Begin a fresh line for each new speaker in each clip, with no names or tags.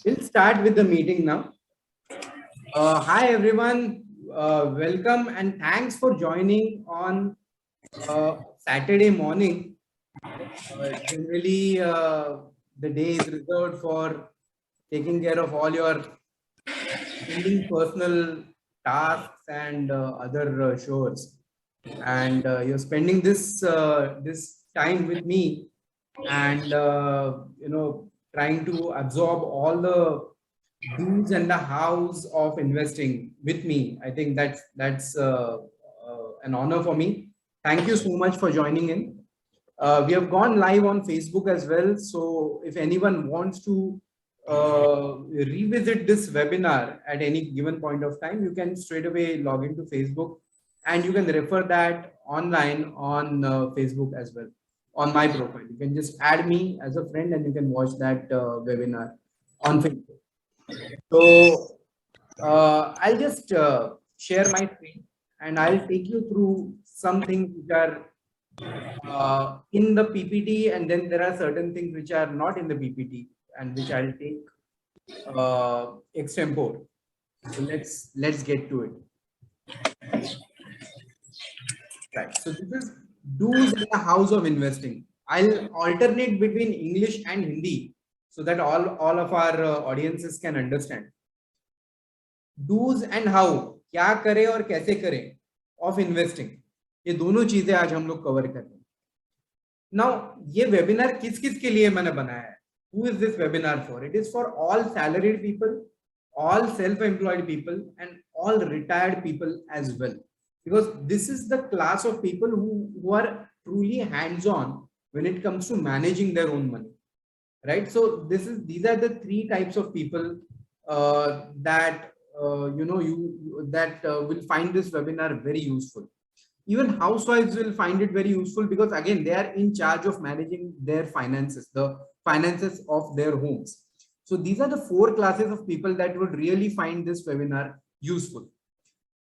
We'll start with the meeting now. Hi everyone, welcome and thanks for joining on Saturday morning. Generally, the day is reserved for taking care of all your pending personal tasks and other chores, and you're spending this time with me, and trying to absorb all the do's and the hows of investing with me. I think that's an honor for me. Thank you so much for joining in. We have gone live on Facebook as well. So if anyone wants to revisit this webinar at any given point of time, you can straight away log into Facebook and you can refer that online on Facebook as well on my profile. You can just add me as a friend and you can watch that webinar on Facebook. So I'll just share my screen and I'll take you through some things which are in the PPT, and then there are certain things which are not in the PPT and which I'll take extempore. So let's get to it. Right. So this is do's in the house of investing. I'll alternate between English and Hindi so that all of our audiences can understand. Do's and how, क्या करें और कैसे करें of investing, ये दोनों चीजें आज हम लोग कवर कर रहे हैं. Now, ये वेबिनार किस किस के लिए मैंने बनाया है? Who is this webinar for? It is for all salaried people, all self-employed people, and all retired people as well. Because this is the class of people who are truly hands-on when it comes to managing their own money, right? So these are the three types of people that will find this webinar very useful. Even housewives will find it very useful because again, they are in charge of managing their finances, the finances of their homes. So these are the four classes of people that would really find this webinar useful.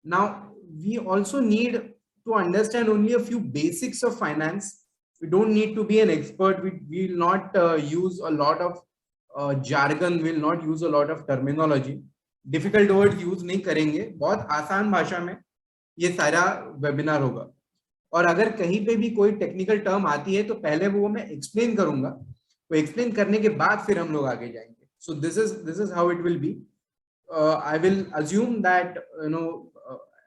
Now, we also need to understand only a few basics of finance. We don't need to be an expert. We will not use a lot of jargon. We will not use a lot of terminology. Difficult words use नहीं करेंगे. बहुत आसान भाषा में ये सारा webinar होगा. और अगर कहीं पे भी कोई टेक्निकल टर्म आती है तो पहले वो मैं एक्सप्लेन करूंगा. वो एक्सप्लेन करने के बाद फिर हम लोग आगे जाएंगे. So this is how it will be. I will assume that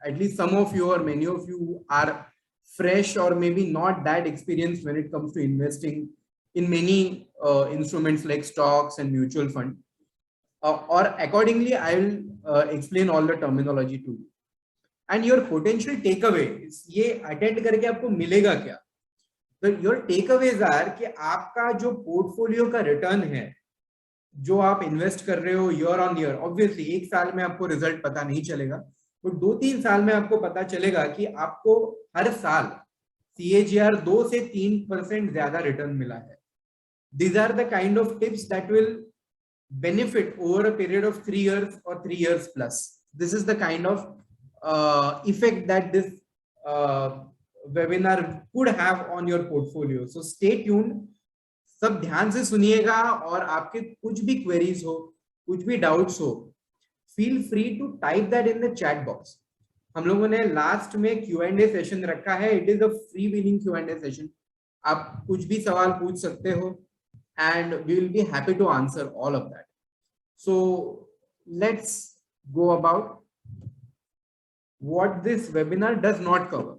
at least some of you or many of you are fresh or maybe not that experienced when it comes to investing in many instruments like stocks and mutual fund. Or accordingly, I will explain all the terminology to you. And your potential takeaways, ये attend करके आपको मिलेगा क्या? So your takeaways are कि आपका जो portfolio का return है, जो आप invest कर रहे हो year on year, obviously एक साल में आपको result पता नहीं चलेगा, तो 2-3 साल में आपको पता चलेगा कि आपको हर साल CAGR 2 से 3% ज्यादा return मिला है. These are the kind of tips that will benefit over a period of 3 years or 3 years plus. This is the kind of effect that this webinar could have on your portfolio. So stay tuned. सब ध्यान से सुनिएगा और आपके कुछ भी queries हो, कुछ भी doubts हो, feel free to type that in the chat box. हम लोगों ने लास्ट में Q&A सेशन रखा है. It is a freewheeling Q&A session. आप कुछ भी सवाल पूछ सकते हो and we will be happy to answer all of that. So let's go about what this webinar does not cover.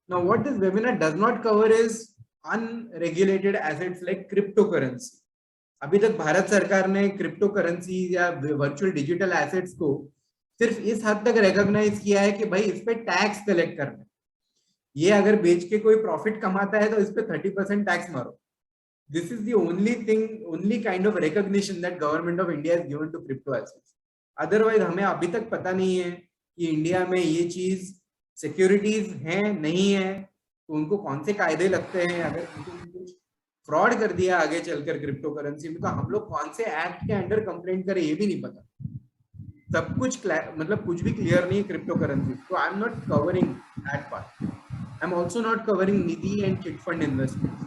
Now, what this webinar does not cover is unregulated assets like cryptocurrency. अभी तक भारत सरकार ने crypto currency या virtual digital assets को सिर्फ इस हद तक रिकॉग्नाइज किया है कि भाई इस पे टैक्स कलेक्ट करना है. ये अगर बेच के कोई प्रॉफिट कमाता है तो इस पे 30% टैक्स मारो. This is the only kind of recognition that government of India has given to crypto assets. Otherwise, हमें अभी तक पता नहीं है कि इंडिया में ये चीज सिक्योरिटीज हैं नहीं है, तो उनको कौन से कायदे लगते हैं. अगर कुछ फ्रॉड कर दिया आगे चलकर क्रिप्टो करेंसी में तो हम लोग कौन से एक्ट के अंडर कंप्लेंट करें ये भी नहीं पता. सब कुछ मतलब कुछ भी क्लियर नहीं है क्रिप्टो करेंसी. तो I am not covering that part. I am also not covering Nidhi and chit fund investments.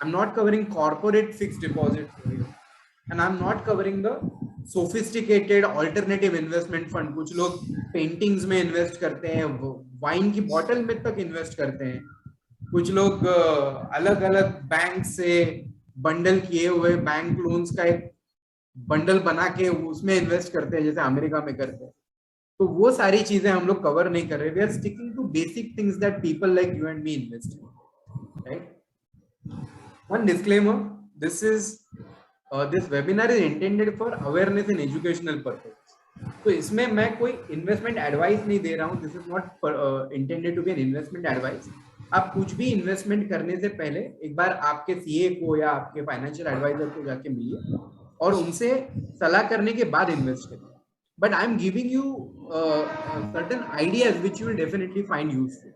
I'm not covering corporate fixed deposits, and I'm not covering the sophisticated alternative investment fund, कुछ लोग paintings में invest करते हैं, wine की बोतल में तक invest करते हैं, कुछ लोग अलग अलग बैंक से बंडल किए हुए बैंक लोन्स का एक बंडल बना के उसमें इन्वेस्ट करते हैं, जैसे अमेरिका में करते हैं। तो वो सारी चीजें हम लोग कवर नहीं कर रहे। We are sticking to basic things that people like you and me invest in, right? One disclaimer, this is this webinar is intended for awareness and educational purpose. तो इसमें मैं कोई इन्वेस्टमेंट एडवाइस नहीं दे रहा हूँ। This is not intended to be an investment advice. आप कुछ भी इन्वेस्टमेंट करने से पहले एक बार आपके सीए को या आपके फाइनेंशियल एडवाइजर को जाके मिलिए और उनसे सलाह करने के बाद इन्वेस्ट करिए। But I am giving you certain ideas which you will definitely find useful.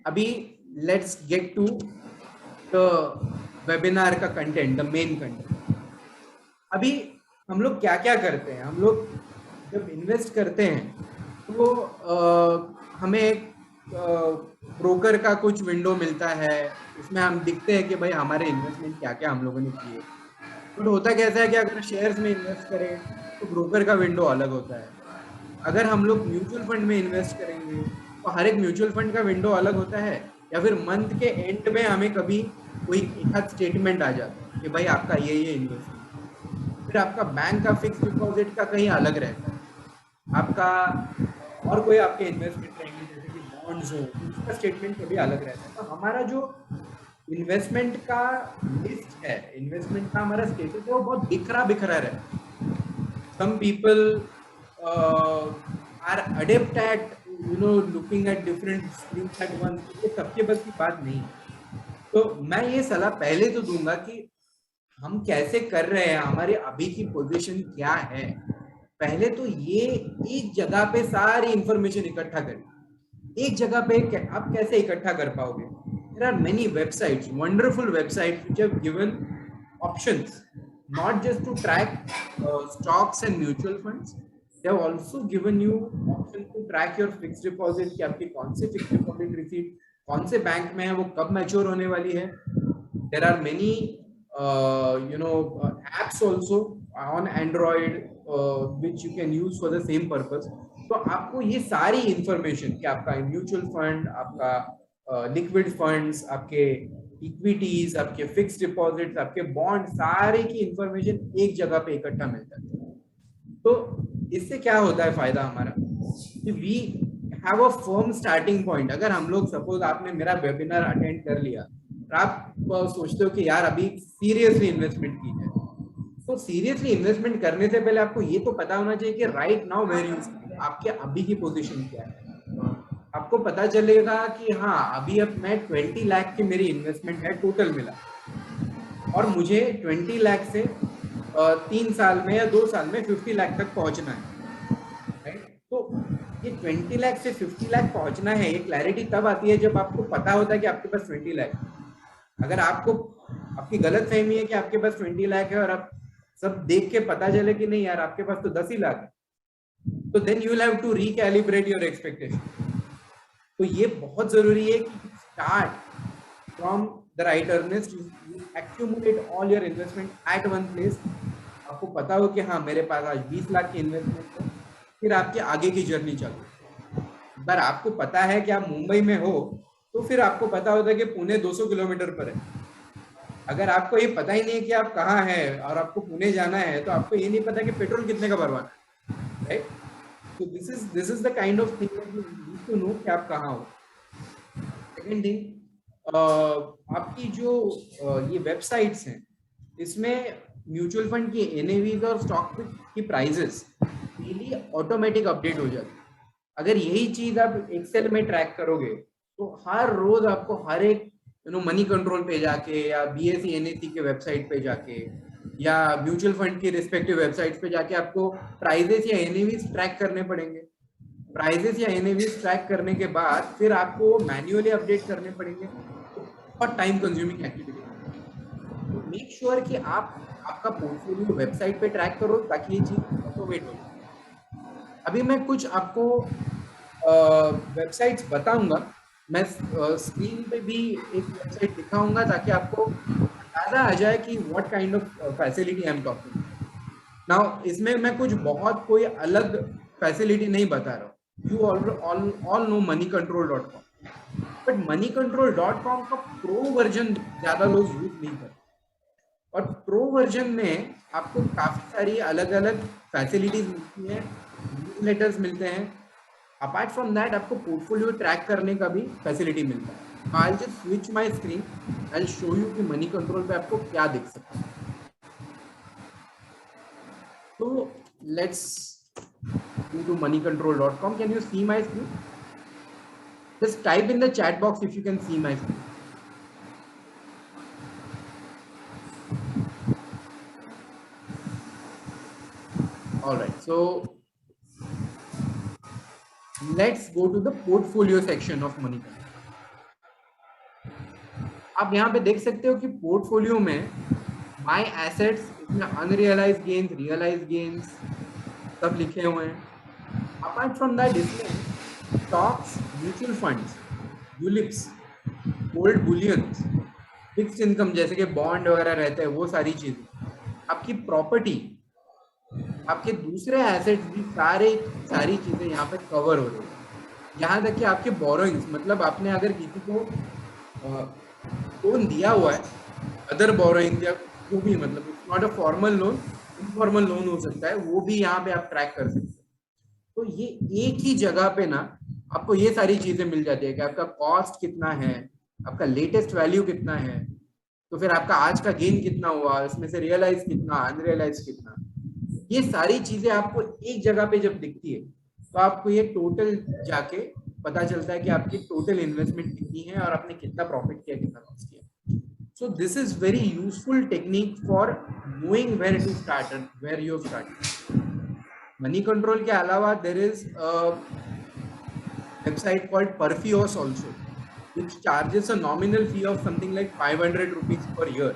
अभी let's get to the webinar का कंटेंट, द मेन कंटेंट। अभी हम लोग क्या क्या करते हैं? हम लोग जब इन्वेस्ट करते हैं तो हमें एक ब्रोकर का कुछ विंडो मिलता है, उसमें हम दिखते हैं कि भाई हमारे इन्वेस्टमेंट क्या क्या हम लोगों ने किए। बट होता कैसा है कि अगर शेयर्स में इन्वेस्ट करें तो ब्रोकर का विंडो अलग होता है। अगर हम लोग म्यूचुअल फंड में इन्वेस्ट करेंगे तो हर एक म्यूचुअल फंड का विंडो अलग होता है, या फिर मंथ के एंड में हमें कभी कोई एक आध स्टेटमेंट आ जाता है कि भाई आपका ये इन्वेस्टमेंट। फिर आपका बैंक का फिक्स डिपॉजिट का कहीं अलग रहता है, आपका और कोई आपके इन्वेस्टमेंट रहेंगे जैसे कि बॉन्ड्स हो, उसका स्टेटमेंट कभी अलग रहता है। तो हमारा जो इन्वेस्टमेंट का लिस्ट है, इन्वेस्टमेंट का हमारा स्टेटस है, वो बहुत बिखरा बिखरा रहता है। Some people are adept at looking at different screens at once. ये सबके बस की बात नहीं है। तो मैं ये सलाह पहले तो दूंगा कि हम कैसे कर रहे हैं, हमारी अभी की पोजीशन क्या है। पहले तो ये एक जगह पे सारी इंफॉर्मेशन इकट्ठा करें। एक जगह पे आप कैसे इकट्ठा कर पाओगे? There are many websites, wonderful websites which have given options not just to track stocks and mutual funds, they have also given you option to track your fixed deposit कि आपकी कौन से fixed deposit receipt कौन से bank में है, वो कब मैच्योर होने वाली है। there are many apps also on Android which you can use for the same purpose। तो आपको ये सारी इंफॉर्मेशन कि आपका म्यूचुअल फंड, आपका लिक्विड फंड्स, आपके इक्विटीज, आपके फिक्स्ड डिपॉजिट्स, आपके बॉन्ड, सारे की इंफॉर्मेशन एक जगह पे इकट्ठा मिलता है। तो इससे क्या होता है फायदा हमारा कि we have a firm starting point. अगर हम लोग सपोज आपने मेरा वेबिनार अटेंड कर लिया और आप सोचते हो कि यार अभी सीरियसली इन्वेस्टमेंट की जाए, तो सीरियसली इन्वेस्टमेंट करने से पहले आपको ये तो पता होना चाहिए कि right now where you stand, आपके अभी की पोजीशन क्या है। आपको पता चलेगा कि हाँ अभी अब मैं 20 लाख की मेरी इन्वेस्टमेंट है टोटल मिला, और मुझे 20 लाख से 3 साल में या 2 साल में 50 लाख तक पहुंचना है, राइट? तो ये 20 लाख से 50 लाख पहुंचना है, ये क्लैरिटी तब आती है जब आपको पता होता है कि आपके पास 20 लाख। अगर आपको आपकी गलत फहमी है कि आपके पास 20 लाख है और आप सब देख के पता चले कि नहीं यार आपके पास तो 10 ही लाख है, तो then you will have to recalibrate your expectation. तो ये बहुत जरूरी है कि start from the right earnest, you accumulate all your investment at one place. आपको पता हो कि हाँ मेरे पास आज 20 लाख की इन्वेस्टमेंट है, फिर आपके आगे की जर्नी चालू। अगर आपको पता है कि आप मुंबई में हो तो फिर आपको पता होता है कि पुणे 200 किलोमीटर पर है। अगर आपको ये पता ही नहीं है कि आप कहाँ हैं और आपको पुणे जाना है, तो आपको ये नहीं पता कि पेट्रोल कितने का भरवाना है, राइट? तो this is the kind of thing that you need to know कि आप कहाँ हो। सेकंड थिंग, आपकी जो ये वेबसाइट्स हैं, इसमें म्यूचुअल फंड की एनएवीज और स्टॉक की प्राइजेस डेली ऑटोमेटिक अपडेट हो जाती है। अगर यही चीज आप एक्सेल में ट्रैक करोगे तो हर रोज आपको हर एक मनी कंट्रोल पे जाके या बीएसई एनएसी के वेबसाइट पे जाके या म्यूचुअल फंड की रिस्पेक्टिव वेबसाइट्स पे जाके आपको प्राइजेस या एनएवीज ट्रैक करने पड़ेंगे। प्राइजेस या एनएवीज ट्रैक करने के बाद फिर आपको मैन्युअली अपडेट करने पड़ेंगे, बहुत टाइम कंज्यूमिंग एक्टिविटी। तो मेक श्योर कि आप आपका पोर्टफोलियो वेबसाइट पे ट्रैक करो ताकि ये चीज ऑटोमेट हो जाए। अभी मैं कुछ आपको वेबसाइट्स बताऊंगा, मैं स्क्रीन पे भी एक वेबसाइट दिखाऊंगा ताकि आपको अंदाजा आ जाए कि what kind of facility I am talking now. इसमें मैं कुछ बहुत कोई अलग फैसिलिटी नहीं बता रहा हूँ। You all know moneycontrol.com, but moneycontrol.com का प्रो वर्जन ज्यादा लोग यूज नहीं करते। और प्रो वर्जन में आपको काफी सारी अलग अलग फैसिलिटीज मिलती हैं, न्यूज़लेटर्स मिलते हैं। अपार्ट फ्रॉम दैट आपको पोर्टफोलियो ट्रैक करने का भी फैसिलिटी मिलता है। I will just switch my screen, I will show you कि मनी कंट्रोल पे आपको क्या दिख सकता है। तो let's go to moneycontrol.com. Can you see my screen? Just type in the chat box if you can see my screen. All right, so let's go to the portfolio section of MoneyControl. आप यहाँ पे देख सकते हो कि portfolio में my assets, इसमें unrealised gains, realised gains सब लिखे हुए हैं। अपार्ट फ्रॉम दैट इसमें stocks, mutual funds, ULIPs, gold bullions, fixed income जैसे कि बॉन्ड वगैरह रहते हैं, वो सारी चीजें, आपकी प्रॉपर्टी, आपके दूसरे एसेट्स भी सारी चीजें यहाँ पे कवर हो रही है। यहाँ तक कि आपके बोरोइंग्स, मतलब आपने अगर किसी को लोन दिया हुआ है, अदर बोरोइंग या जो भी, मतलब it's not a formal loan, informal loan हो सकता है, वो भी यहाँ पे आप ट्रैक कर सकते हैं। तो ये एक ही जगह पे ना आपको ये सारी चीजें मिल जाती है कि आपका कॉस्ट कितना है, आपका लेटेस्ट वैल्यू कितना है, तो फिर आपका आज का गेन कितना हुआ, इसमें से रियलाइज कितना, अनरियलाइज कितना, ये सारी चीजें आपको एक जगह पे जब दिखती है तो आपको ये टोटल जाके पता चलता है कि आपकी टोटल इन्वेस्टमेंट कितनी है और आपने कितना प्रॉफिट किया, कितना लॉस किया। So this is very useful technique for knowing where to start and where you have started. Money control के अलावा there is a website called Perfios also, which charges a nominal fee of something like 500 rupees per year,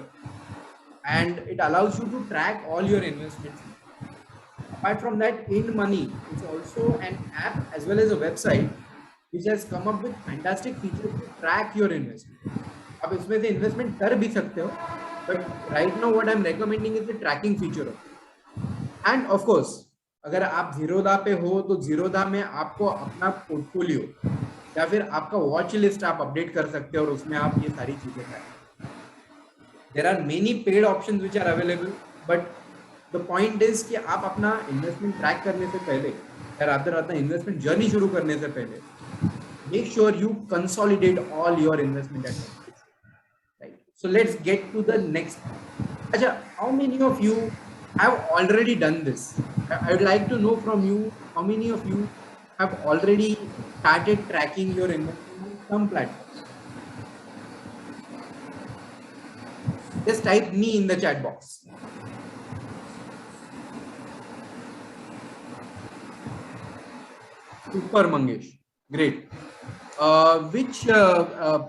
and it allows you to track all your investments. Apart from that, Ind Money is also an app as well as a website which has come up with fantastic features to track your investment. आप इसमें से investment कर भी सकते हो, but right now what I am recommending is the tracking feature of. End of course अगर आप जीरोधा पे हो तो जीरोधा में आपको अपना पोर्टफोलियो या फिर आपका वॉच लिस्ट आप अपडेट कर सकते हो और उसमें आप ये सारी चीजें करें। There are many paid options which are available, but the point is कि आप अपना इन्वेस्टमेंट ट्रैक करने से पहले या रात इन्वेस्टमेंट जर्नी शुरू करने से पहले make sure you consolidate all your investment eight. So let's get to the next. Acha, how many of you have already done this? I would like to know from you, how many of you have already started tracking your investment on some platforms? Just type me in the chat box. Super Mangesh, great. Which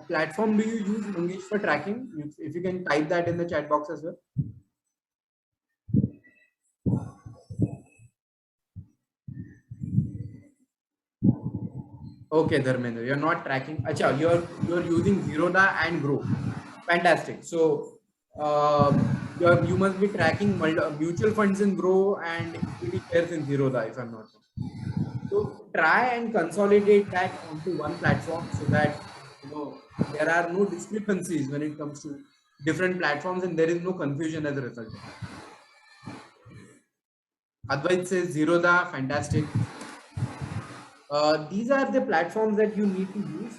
platform do you use, Mangesh, for tracking? If you can type that in the chat box as well. Okay, Dharmendra, you're not tracking. Acha, you're using Zerodha and Grow. Fantastic. So you must be tracking mutual funds in Grow and equity shares in Zerodha, if I'm not wrong. So try and consolidate that onto one platform so that there are no discrepancies when it comes to different platforms and there is no confusion as a result. Advait says Zerodha, fantastic. These are the platforms that you need to use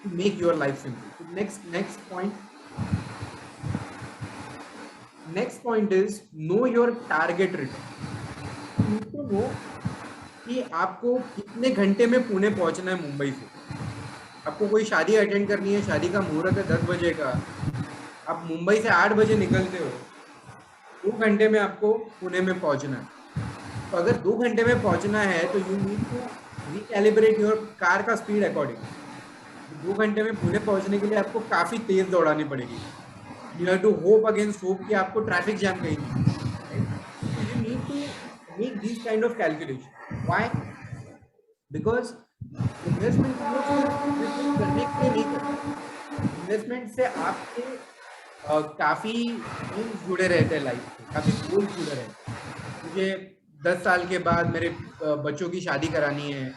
to make your life simple. So next point is know your target return. You need to know कि आपको कितने घंटे में पुणे पहुंचना है मुंबई से। आपको कोई शादी अटेंड करनी है, शादी का मुहूर्त है 10 बजे का, आप मुंबई से 8 बजे निकलते हो, 2 घंटे में आपको पुणे में पहुंचना है। तो अगर 2 घंटे में पहुंचना है तो you need to recalibrate your car का स्पीड अकॉर्डिंग। 2 घंटे में पुणे पहुंचने के लिए आपको काफी तेज दौड़ानी पड़ेगी। You have to hope against hope कि आपको ट्रैफिक जैम कहीं नहीं। You need to make this kind of calculation. Why? Because investment करने के लिए नहीं करते। इन्वेस्टमेंट से आपके काफी जुड़े रहते हैं लाइफ से, काफी गोल्स जुड़े रहते हैं। मुझे 10 साल के बाद मेरे बच्चों की शादी करानी है,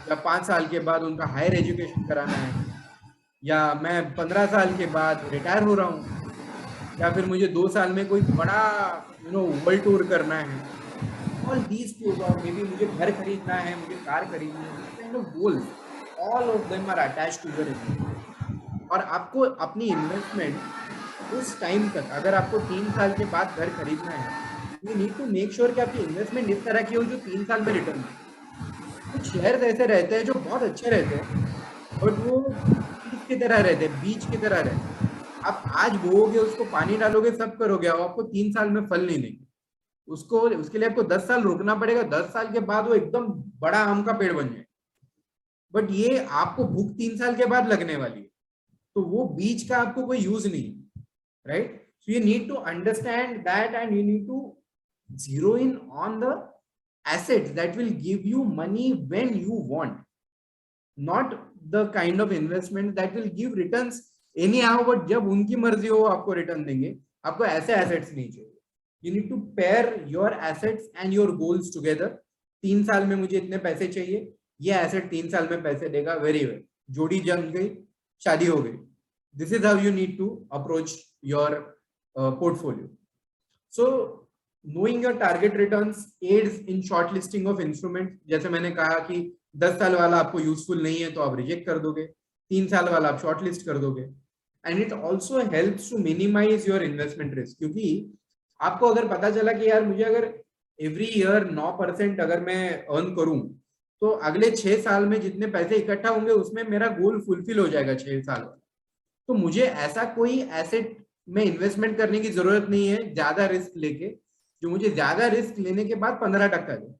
या 5 साल के बाद उनका हायर एजुकेशन कराना है, या मैं 15 साल के बाद रिटायर हो रहा हूँ, या फिर मुझे 2 साल में कोई बड़ा वर्ल्ड टूर करना है। ऑल दीज मे बी मुझे घर खरीदना है, मुझे कार खरीदनी है, this kind of goals, all of them are attached to your investment. और आपको अपनी इन्वेस्टमेंट उस टाइम तक, अगर आपको 3 साल के बाद घर खरीदना है, you need to make sure कि आपकी इन्वेस्टमेंट इस तरह की हो जो 3 साल में रिटर्न दे। कुछ शेयर्स ऐसे रहते हैं जो बहुत अच्छे रहते हैं, बट वो सीड्स की तरह रहते हैं, बीज की तरह रहते हैं। आप आज बोओगे, उसको पानी डालोगे, सब करोगे, और आपको 3 साल में फल नहीं देंगे। उसको, उसके लिए आपको 10 साल रुकना पड़ेगा, 10 साल के बाद वो एकदम बड़ा आम का पेड़ बन जाए। बट ये आपको भूख 3 साल के बाद लगने वाली है, तो वो बीज का आपको कोई यूज नहीं है, right? So you need to understand that, and you need to zero in on the assets that will give you money when you want, not the kind of investment that will give returns anyhow, but जब उनकी मर्जी हो आपको return देंगे। आपको ऐसे assets नहीं चाहिए। You need to pair your assets and your goals together. 3 साल में मुझे इतने पैसे चाहिए, ये एसेट 3 साल में पैसे देगा, वेरी वेल, जोड़ी जम गई, शादी हो गई। This is how you need to approach your portfolio. So knowing your target returns aids in shortlisting of instruments। जैसे मैंने कहा कि 10 साल वाला आपको यूजफुल नहीं है तो आप रिजेक्ट कर दोगे, 3 साल वाला आप शॉर्टलिस्ट कर दोगे। And it also helps to minimise your investment risk, क्योंकि आपको अगर पता चला कि यार मुझे अगर एवरी ईयर 9% अगर मैं अर्न करूं, तो अगले 6 साल में जितने पैसे इकट्ठा होंगे उसमें मेरा गोल फुलफिल हो जाएगा 6 साल वाला। तो मुझे ऐसा कोई एसेट में इन्वेस्टमेंट करने की जरूरत नहीं है ज्यादा रिस्क लेके, जो मुझे ज्यादा रिस्क लेने के बाद 15% दे,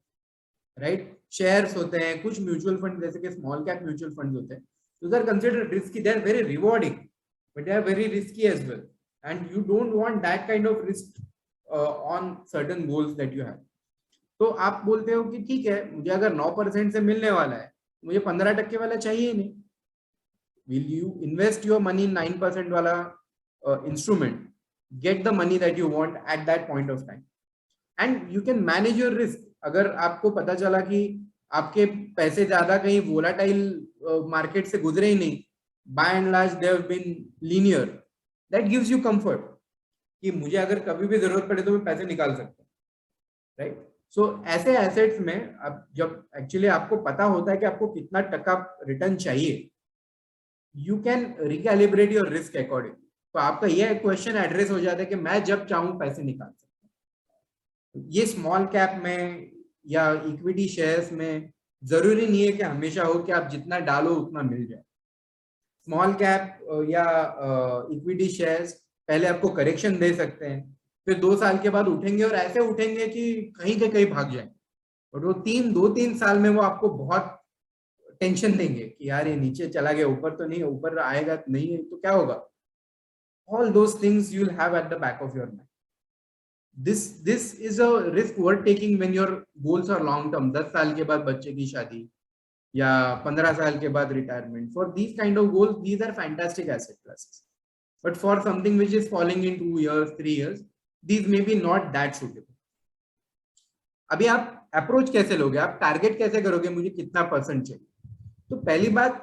राइट? शेयर्स होते हैं, कुछ म्यूचुअल फंड जैसे कि स्मॉल कैप म्यूचुअल फंड होते हैं, those are considered risky, they are very rewarding, but they are very risky as well, and you don't want that kind of risk on certain goals that you have। तो आप बोलते हो कि ठीक है, मुझे अगर 9% से मिलने वाला है, मुझे 15% वाला चाहिए ही नहीं। will you invest your money in 9% वाला instrument, get the money that you want at that point of time, and you can manage your risk। अगर आपको पता चला कि आपके पैसे ज्यादा कहीं वोलाटाइल मार्केट से गुजरे ही नहीं, by and large they have been linear, that gives you comfort कि मुझे अगर कभी भी जरूरत पड़े तो मैं पैसे निकाल सकता हूँ, राइट? सो ऐसे एसेट्स में अब जब एक्चुअली आपको पता होता है कि आपको कितना टका रिटर्न चाहिए, you can recalibrate your risk according. तो आपका यह क्वेश्चन एड्रेस हो जाता है कि मैं जब चाहूं पैसे निकाल सकता हूं। ये स्मॉल कैप में या इक्विटी शेयर्स में जरूरी नहीं है कि हमेशा हो कि आप जितना डालो उतना मिल जाए। स्मॉल कैप या इक्विटी शेयर्स पहले आपको करेक्शन दे सकते हैं, फिर 2 साल के बाद उठेंगे, और ऐसे उठेंगे कि कहीं के कहीं भाग जाए, और वो 2-3 साल में वो आपको बहुत टेंशन देंगे कि यार ये नीचे चला गया, ऊपर तो नहीं, ऊपर आएगा नहीं है तो क्या होगा। All those things you will have at the back of your mind। this is a risk worth taking when your goals are long term। 10 साल के बाद बच्चे की शादी, या 15 साल के बाद retirement. For these kind of goals, these are fantastic asset classes, but for something which is falling in 2 years 3 years, these may be not that suitable। अभी आप अप्रोच कैसे लोगे, आप टारगेट कैसे करोगे, मुझे कितना परसेंट चाहिए? तो पहली बात,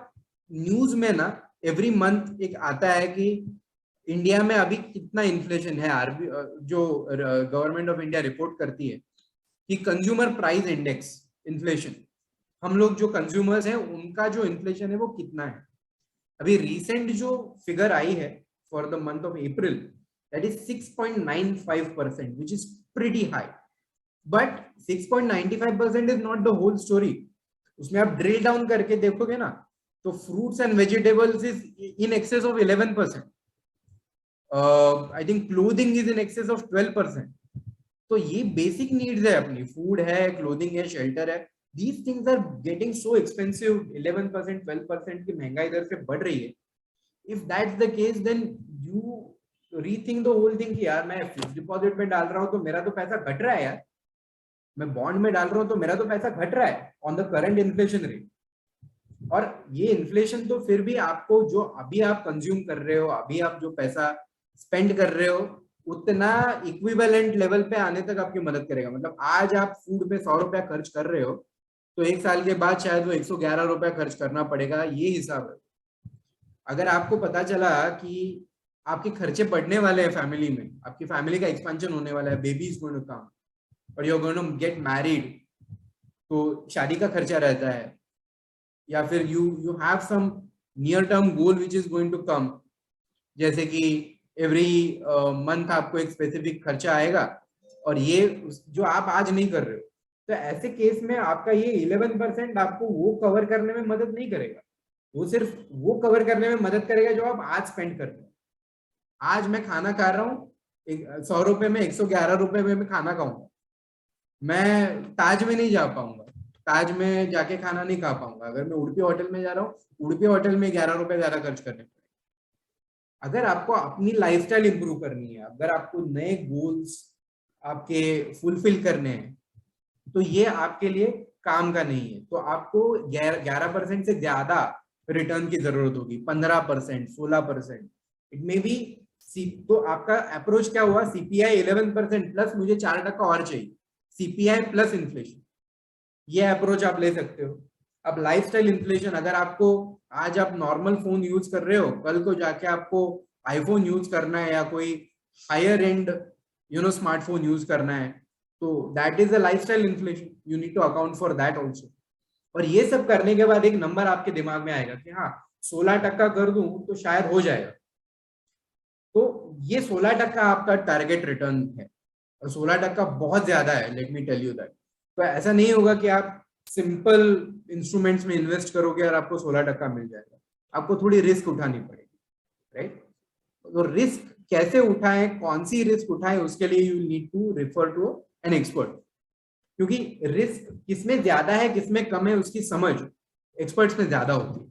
न्यूज में ना एवरी मंथ एक आता है कि इंडिया में अभी कितना इन्फ्लेशन है। आरबी जो गवर्नमेंट ऑफ इंडिया रिपोर्ट करती है कि कंज्यूमर प्राइस इंडेक्स इन्फ्लेशन, हम लोग जो कंज्यूमर्स हैं उनका जो इन्फ्लेशन है वो कितना है। अभी रिसेंट जो फिगर आई है for the month of April, that is 6.95%, which is pretty high, but 6.95% is not the whole story। उसमें आप ड्रिल डाउन करके देखोगे ना, तो fruits and vegetables is in excess of 11%। I think clothing is in excess of 12%। तो ये basic needs है अपनी, फूड है, क्लोथिंग है, शेल्टर है, these things are getting so expensive। 11% 12% की महंगाई इधर से बढ़ रही है। if that's the case, then you rethink the whole thing कि यार मैं फिक्स्ड डिपॉजिट में डाल रहा हूँ तो मेरा तो पैसा घट रहा है यार, मैं बॉन्ड में डाल रहा हूँ तो मेरा तो पैसा घट रहा है on the current inflation rate. और ये इन्फ्लेशन तो फिर भी आपको जो अभी आप कंज्यूम कर रहे हो, अभी आप जो पैसा स्पेंड कर रहे हो उतना इक्विवेलेंट लेवल पे आने तक आपकी मदद करेगा। मतलब आज आप फूड पे 100 रुपया खर्च कर रहे हो तो 1 साल के बाद शायद वो 111 रुपया खर्च करना पड़ेगा, ये हिसाब है। अगर आपको पता चला कि आपके खर्चे बढ़ने वाले हैं फैमिली में, आपकी फैमिली का एक्सपेंशन होने वाला है, baby is going to come और you are going to get married, तो शादी का खर्चा रहता है, या फिर you you have some near term goal which is going to come, जैसे कि एवरी मंथ आपको एक स्पेसिफिक खर्चा आएगा और ये जो आप आज नहीं कर रहे हो, तो ऐसे केस में आपका ये 11% आपको वो कवर करने में मदद नहीं करेगा। वो सिर्फ वो कवर करने में मदद करेगा जो आप आज स्पेंड करते हो। आज मैं खाना खा रहा हूँ 100 रुपए में, 111 रुपए में मैं खाना खाऊंगा, मैं ताज में नहीं जा पाऊंगा, ताज में जाके खाना नहीं खा पाऊंगा। अगर मैं उडुपी होटल में जा रहा हूँ, उडुपी होटल में 11 रुपए ज्यादा खर्च करने पड़ेंगे। अगर आपको अपनी लाइफस्टाइल इंप्रूव करनी है, अगर आपको नए गोल्स आपके फुलफिल करने हैं, तो ये आपके लिए काम का नहीं है। तो आपको 11% से ज्यादा रिटर्न की जरूरत होगी, 15%, 16%, इट मे बी। तो आपका अप्रोच क्या हुआ, सीपीआई 11% प्लस मुझे 4% और चाहिए, सीपीआई प्लस इन्फ्लेशन, ये अप्रोच आप ले सकते हो। अब लाइफस्टाइल इन्फ्लेशन, अगर आपको आज आप नॉर्मल फोन यूज कर रहे हो, कल को जाके आपको आईफोन यूज करना है या कोई हायर एंड स्मार्टफोन यूज करना है, तो that is a lifestyle inflation, you need to account for that also. और ये सब करने के बाद एक नंबर आपके दिमाग में आएगा कि हाँ 16% कर दूं तो शायद हो जाएगा। तो ये 16% आपका टारगेट रिटर्न है, और 16% बहुत ज्यादा है, let me tell you that. तो ऐसा नहीं होगा कि आप सिंपल इंस्ट्रूमेंट्स में इन्वेस्ट करोगे और आपको 16% मिल जाएगा, आपको थोड़ी रिस्क उठानी पड़ेगी, राइट। तो रिस्क कैसे उठाएं, कौन सी रिस्क उठाएं, उसके लिए you need to refer to an expert, क्योंकि रिस्क किसमें ज्यादा है किसमें कम है उसकी समझ एक्सपर्ट्स में ज्यादा होती है।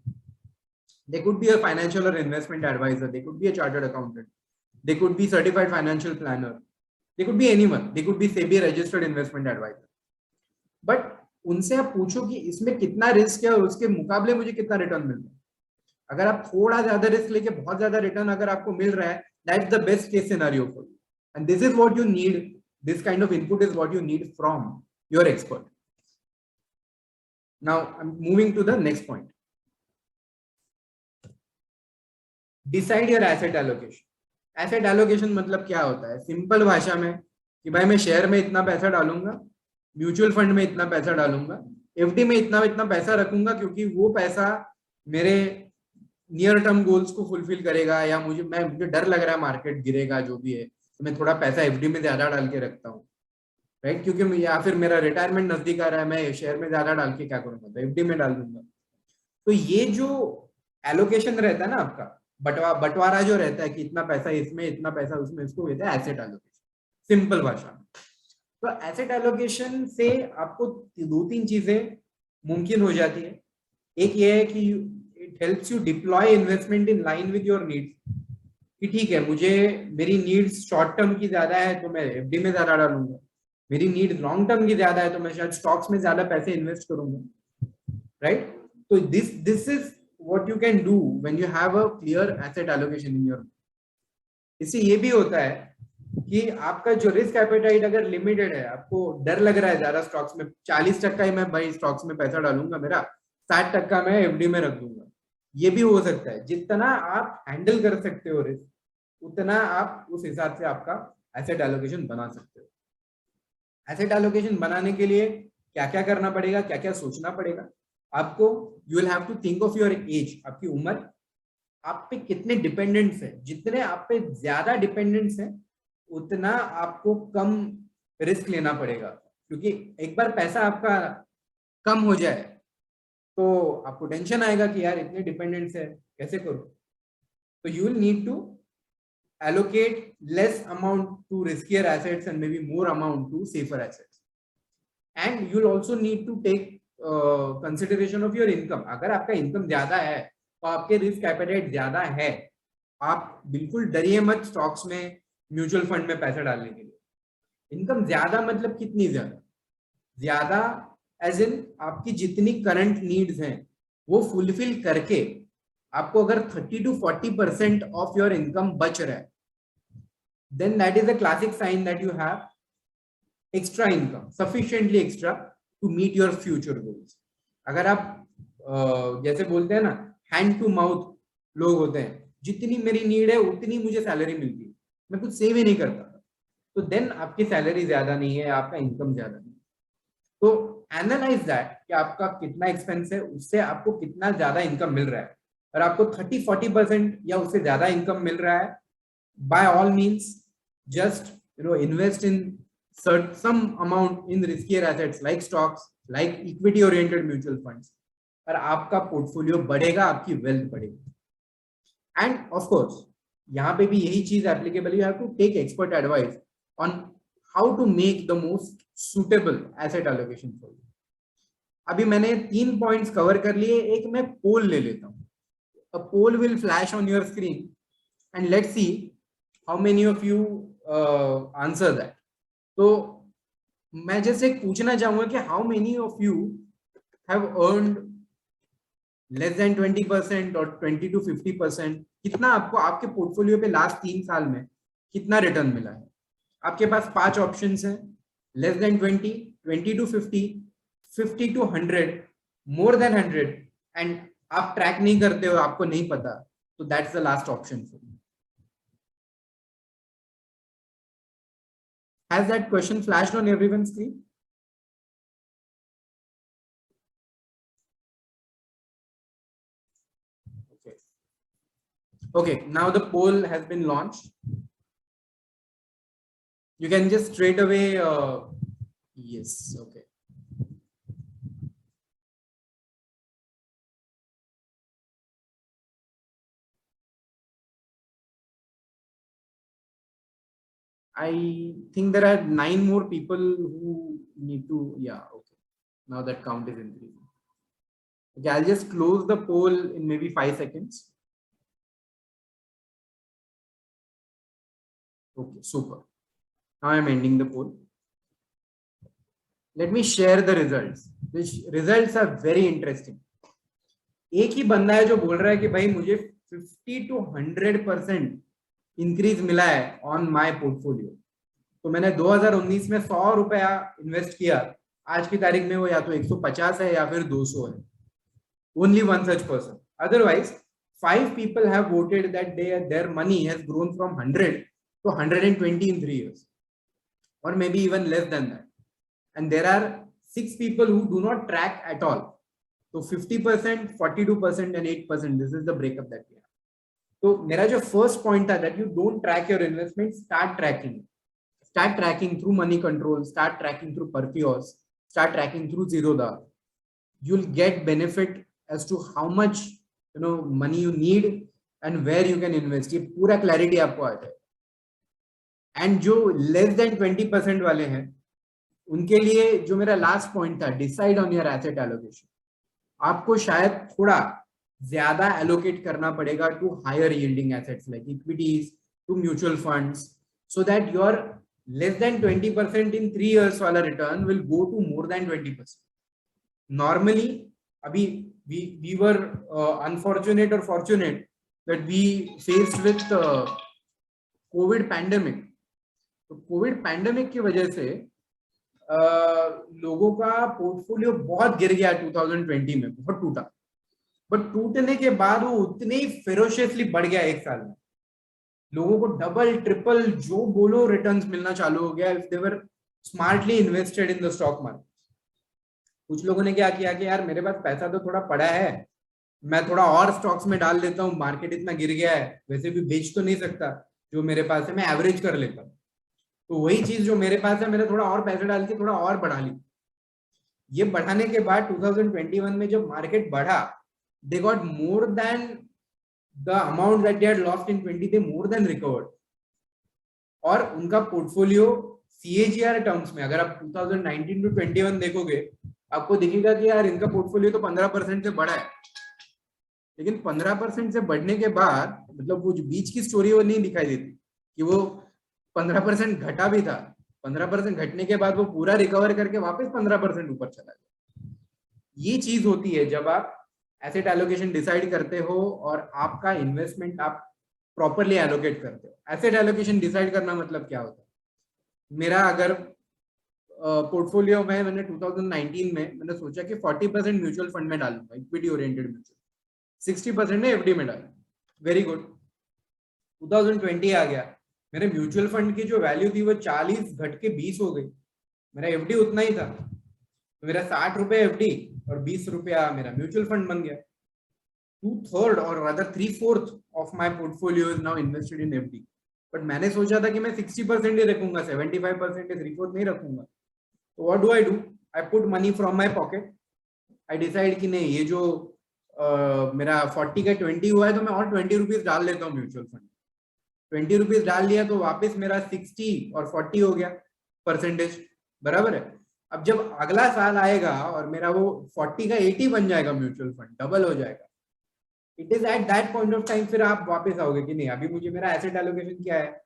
They could be a financial or investment advisor, they could be a chartered accountant, they could be certified financial planner, they could be anyone, they could be SEBI registered investment advisor, but उनसे आप पूछो कि इसमें कितना risk है और उसके मुकाबले मुझे कितना रिटर्न मिल रहा है। अगर आप थोड़ा ज्यादा रिस्क लेके बहुत ज्यादा रिटर्न अगर आपको मिल रहा है, that's the best case scenario for you, and this is what you need, this kind of input is what you need from your expert. Now I am moving to the next point, decide your asset allocation. Asset allocation मतलब क्या होता है, simple भाषा में कि भाई मैं share में इतना पैसा डालूंगा, म्यूचुअल फंड में इतना पैसा डालूंगा, एफडी में इतना इतना पैसा रखूंगा, क्योंकि वो पैसा मेरे नियर टर्म गोल्स को फुलफिल करेगा, या मुझे डर लग रहा है मार्केट गिरेगा जो भी है, तो मैं थोड़ा पैसा एफडी में ज्यादा डाल के रखता हूँ, राइट। क्योंकि या फिर मेरा रिटायरमेंट नजदीक आ रहा है, मैं शेयर में ज्यादा डाल के क्या करूंगा, तो एफडी में डाल दूंगा। तो ये जो एलोकेशन रहता है ना आपका, बंटवारा जो रहता है कि इतना पैसा इसमें इतना पैसा उसमें, इसको कहते हैं एसेट एलोकेशन, सिंपल भाषा में। तो एसेट एलोकेशन से आपको 2-3 चीजें मुमकिन हो जाती है। एक ये है कि it helps you deploy investment in line with your needs, कि ठीक है मुझे मेरी नीड्स शॉर्ट टर्म की ज्यादा है तो मैं एफडी में ज्यादा डालूंगा, मेरी नीड लॉन्ग टर्म की ज्यादा है तो मैं शायद स्टॉक्स में ज्यादा पैसे इन्वेस्ट करूंगा, राइट। तो this is what you can do when you have a clear asset allocation in your। इससे ये भी होता है कि आपका जो रिस्क एपेटाइट अगर लिमिटेड है, आपको डर लग रहा है ज्यादा स्टॉक्स में, 40% ही मैं भाई स्टॉक्स में पैसा डालूंगा, मेरा 60% मैं एफडी में रख दूंगा, ये भी हो सकता है। जितना आप हैंडल कर सकते हो रिस्क, उतना आप उस हिसाब से आपका एसेट एलोकेशन बना सकते हो। एसेट एलोकेशन बनाने के लिए क्या क्या करना पड़ेगा, क्या क्या सोचना पड़ेगा आपको, you will have to think of your age, आपकी उम्र, आप पे कितने डिपेंडेंट्स है, जितने आप पे ज्यादा डिपेंडेंट्स है उतना आपको कम रिस्क लेना पड़ेगा, क्योंकि एक बार पैसा आपका कम हो जाए तो आपको टेंशन आएगा कि यार इतने डिपेंडेंट्स है कैसे करूं। तो you will need to allocate less amount to riskier assets and maybe more amount to safer assets, and you'll also need to take consideration of your income. अगर आपका इनकम ज्यादा है तो आपके रिस्क एपेटाइट ज्यादा है, आप बिल्कुल डरिए मत स्टॉक्स में म्यूचुअल फंड में पैसा डालने के लिए। इनकम ज्यादा मतलब कितनी ज्यादा, ज्यादा एज इन आपकी जितनी करंट नीड्स हैं वो फुलफिल करके आपको अगर 30 to 40% ऑफ योर इनकम बच रहा है, then that is a classic sign that you have extra income, sufficiently extra to meet your future goals. अगर आप जैसे बोलते हैं ना, हैंड टू माउथ लोग होते हैं, जितनी मेरी नीड है उतनी मुझे सैलरी मिलती है, मैं कुछ सेव ही नहीं करता, तो देन आपकी सैलरी ज्यादा नहीं है, आपका इनकम ज्यादा नहीं है. तो एनालाइज दैट कि आपका कितना एक्सपेंस है, उससे आपको कितना ज्यादा इनकम मिल रहा है. और आपको 30-40% या उससे ज्यादा इनकम मिल रहा है, by all means just invest in some amount in riskier assets like stocks, like equity oriented mutual funds, और आपका पोर्टफोलियो बढ़ेगा, आपकी वेल्थ बढ़ेगी. एंड ऑफ कोर्स यहाँ पे भी यही चीज applicable, you have to take expert advice on how to make the most suitable asset allocation for you. अभी मैंने 3 पॉइंट्स कवर कर लिए, एक मैं पोल ले लेता हूँ. A poll will flash on your screen and let's see how many of you answer that. तो मैं जैसे पूछना चाहूंगा कि how many of you have earned less than 20% और 20 to 50%. कितना आपको आपके पोर्टफोलियो पे लास्ट 3 साल में कितना रिटर्न मिला है? आपके पास 5 ऑप्शंस हैं, less than 20, 20 to 50, 50 to 100, more than 100, and आप ट्रैक नहीं करते हो, आपको नहीं पता, तो that's the last option for you. Has that question flashed on everyone's screen? Okay. Okay, now the poll has been launched. You can just straight away, yes, okay. I think there are 9 more people who need to, yeah, okay. Now that count is increasing. Okay, I'll just close the poll in maybe 5 seconds. Okay, super. Now I'm ending the poll. Let me share the results. The results are very interesting. एक ही बंदा है जो बोल रहा है कि भाई मुझे 50 to 100% इंक्रीज मिला है ऑन माय पोर्टफोलियो. तो मैंने 2019 में 100 रुपया इन्वेस्ट किया, आज की तारीख में वो या तो 150 है या फिर 200 है. Only one such person. Otherwise 5 people have voted that their money has grown from 100 to 120 in 3 years, or maybe even less than that. And there are 6 people who do not track at all. So 50%, 42% and 8%. This is the breakup that we have. तो मेरा जो first point था that you don't track your investment, start tracking. Start tracking through money control, start tracking through Perfios, start tracking through Zerodha. You'll get benefit as to how much money you need and where you can invest. ये पूरा clarity आपको आ जाए. And जो less than 20% वाले हैं उनके लिए जो मेरा लास्ट पॉइंट था, decide on your asset allocation. आपको शायद थोड़ा ज्यादा एलोकेट करना पड़ेगा to higher yielding assets like equities, to mutual funds, so that your less than 20% in 3 years वाला return will go to more than 20%. Normally अभी we were unfortunate or fortunate that we faced with Covid pandemic. तो Covid pandemic की वजह से लोगों का portfolio बहुत गिर गया 2020 में, बहुत टूटा. बट टूटने के बाद वो उतने ही फेरोशियसली बढ़ गया 1 साल में. लोगों को डबल ट्रिपल जो बोलो रिटर्न्स मिलना चालू हो गया if they were smartly invested in the stock market. कुछ लोगों ने क्या किया कि यार मेरे पास पैसा तो थोड़ा पड़ा है, मैं थोड़ा और स्टॉक्स में डाल देता हूँ, मार्केट इतना गिर गया है, वैसे भी बेच तो नहीं सकता, जो मेरे पास है मैं एवरेज कर लेता हूँ. तो वही चीज जो मेरे पास है मैंने थोड़ा और पैसे डाल के थोड़ा और बढ़ा ली. ये बढ़ाने के बाद 2021 में जब मार्केट बढ़ा, they got more than the amount that they had lost in 20. They more than recovered. और उनका पोर्टफोलियो CAGR टर्म्स में अगर आप 2019 to 21 देखोगे, आपको दिखेगा कि यार इनका पोर्टफोलियो तो 15% से बढ़ा है. लेकिन 15% से बढ़ने के बाद मतलब वो जो बीच की स्टोरी वो नहीं दिखाई देती कि वो 15% घटा भी था. 15% घटने के बाद वो पूरा रिकवर करके वापस 15% ऊपर चला गया. ये चीज होती है जब आप एसेट एलोकेशन डिसाइड करते हो और आपका इन्वेस्टमेंट आप प्रॉपरली एलोकेट करते हो। एसेट एलोकेशन डिसाइड करना मतलब क्या होता है, मेरा अगर पोर्टफोलियो में मैंने 2019 में मैंने सोचा कि 40% म्यूचुअल फंड में डालूंगा, इक्विटी ओरिएंटेड म्यूचुअल, 60% ने एफडी में डाला, वेरी गुड। 2020 आ गया, मेरे म्यूचुअल फंड की जो वैल्यू थी वो 40 घट के 20 हो गई, मेरा एफडी उतना ही था, तो मेरा 60 रुपए एफडी और 20 रुपया मेरा म्यूचुअल फंड बन गया। 2/3 और rather 3/4 of my portfolio is now invested in FD, but मैंने सोचा था कि मैं 60% ही रखूंगा, 75% 3/4 नहीं रखूंगा। तो what do? I put money from my pocket. I decide कि नहीं, ये जो मेरा 40 का 20 हुआ है तो मैं और 20 रुपीज डाल लेता हूँ म्यूचुअल फंड। 20 रुपीज डाल लिया तो वापस मेरा 60 और 40 हो गया परसेंटेज, बराबर है। अब जब अगला साल आएगा और मेरा वो 40 का 80 बन जाएगा, म्यूचुअल फंड डबल हो जाएगा, it is at that point of time फिर आप वापस आओगे कि नहीं, अभी मुझे मेरा एसेट एलोकेशन क्या है,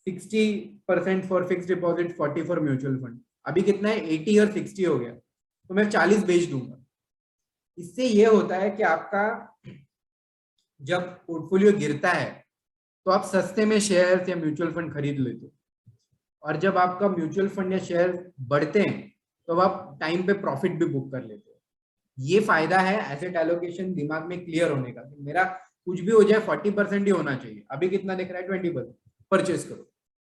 60% for fix deposit, 40 for mutual fund. अभी कितना है, 80 और 60 हो गया, तो मैं 40 बेच दूंगा। इससे ये होता है कि आपका जब पोर्टफोलियो गिरता है तो आप सस्ते में शेयर्स या म्यूचुअल फंड खरीद लेते हो, और जब आपका म्यूचुअल फंड या शेयर बढ़ते हैं तो आप टाइम पे प्रॉफिट भी बुक कर लेते हो। ये फायदा है एसेट एलोकेशन दिमाग में क्लियर होने का, मेरा कुछ भी हो जाए 40% ही होना चाहिए। अभी कितना दिख रहा है, 20%, परचेस करो।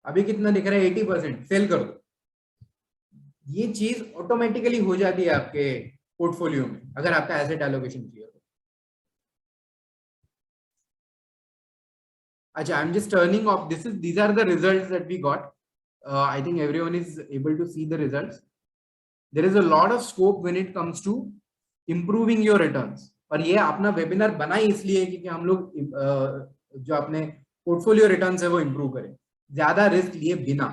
अभी कितना दिख रहा है, 80%, सेल कर दो। ये चीज ऑटोमेटिकली हो जाती है आपके पोर्टफोलियो में अगर आपका एसेट एलोकेशन क्लियर हो। अच्छा, I am just turning off this is, these are the results that we got. I think everyone is able to see the results. There is a lot of scope when it comes to improving your returns. और ये अपना webinar बना ही इसलिए कि हम लोग जो अपने पोर्टफोलियो रिटर्न्स है वो इंप्रूव करें, ज्यादा रिस्क लिए बिना।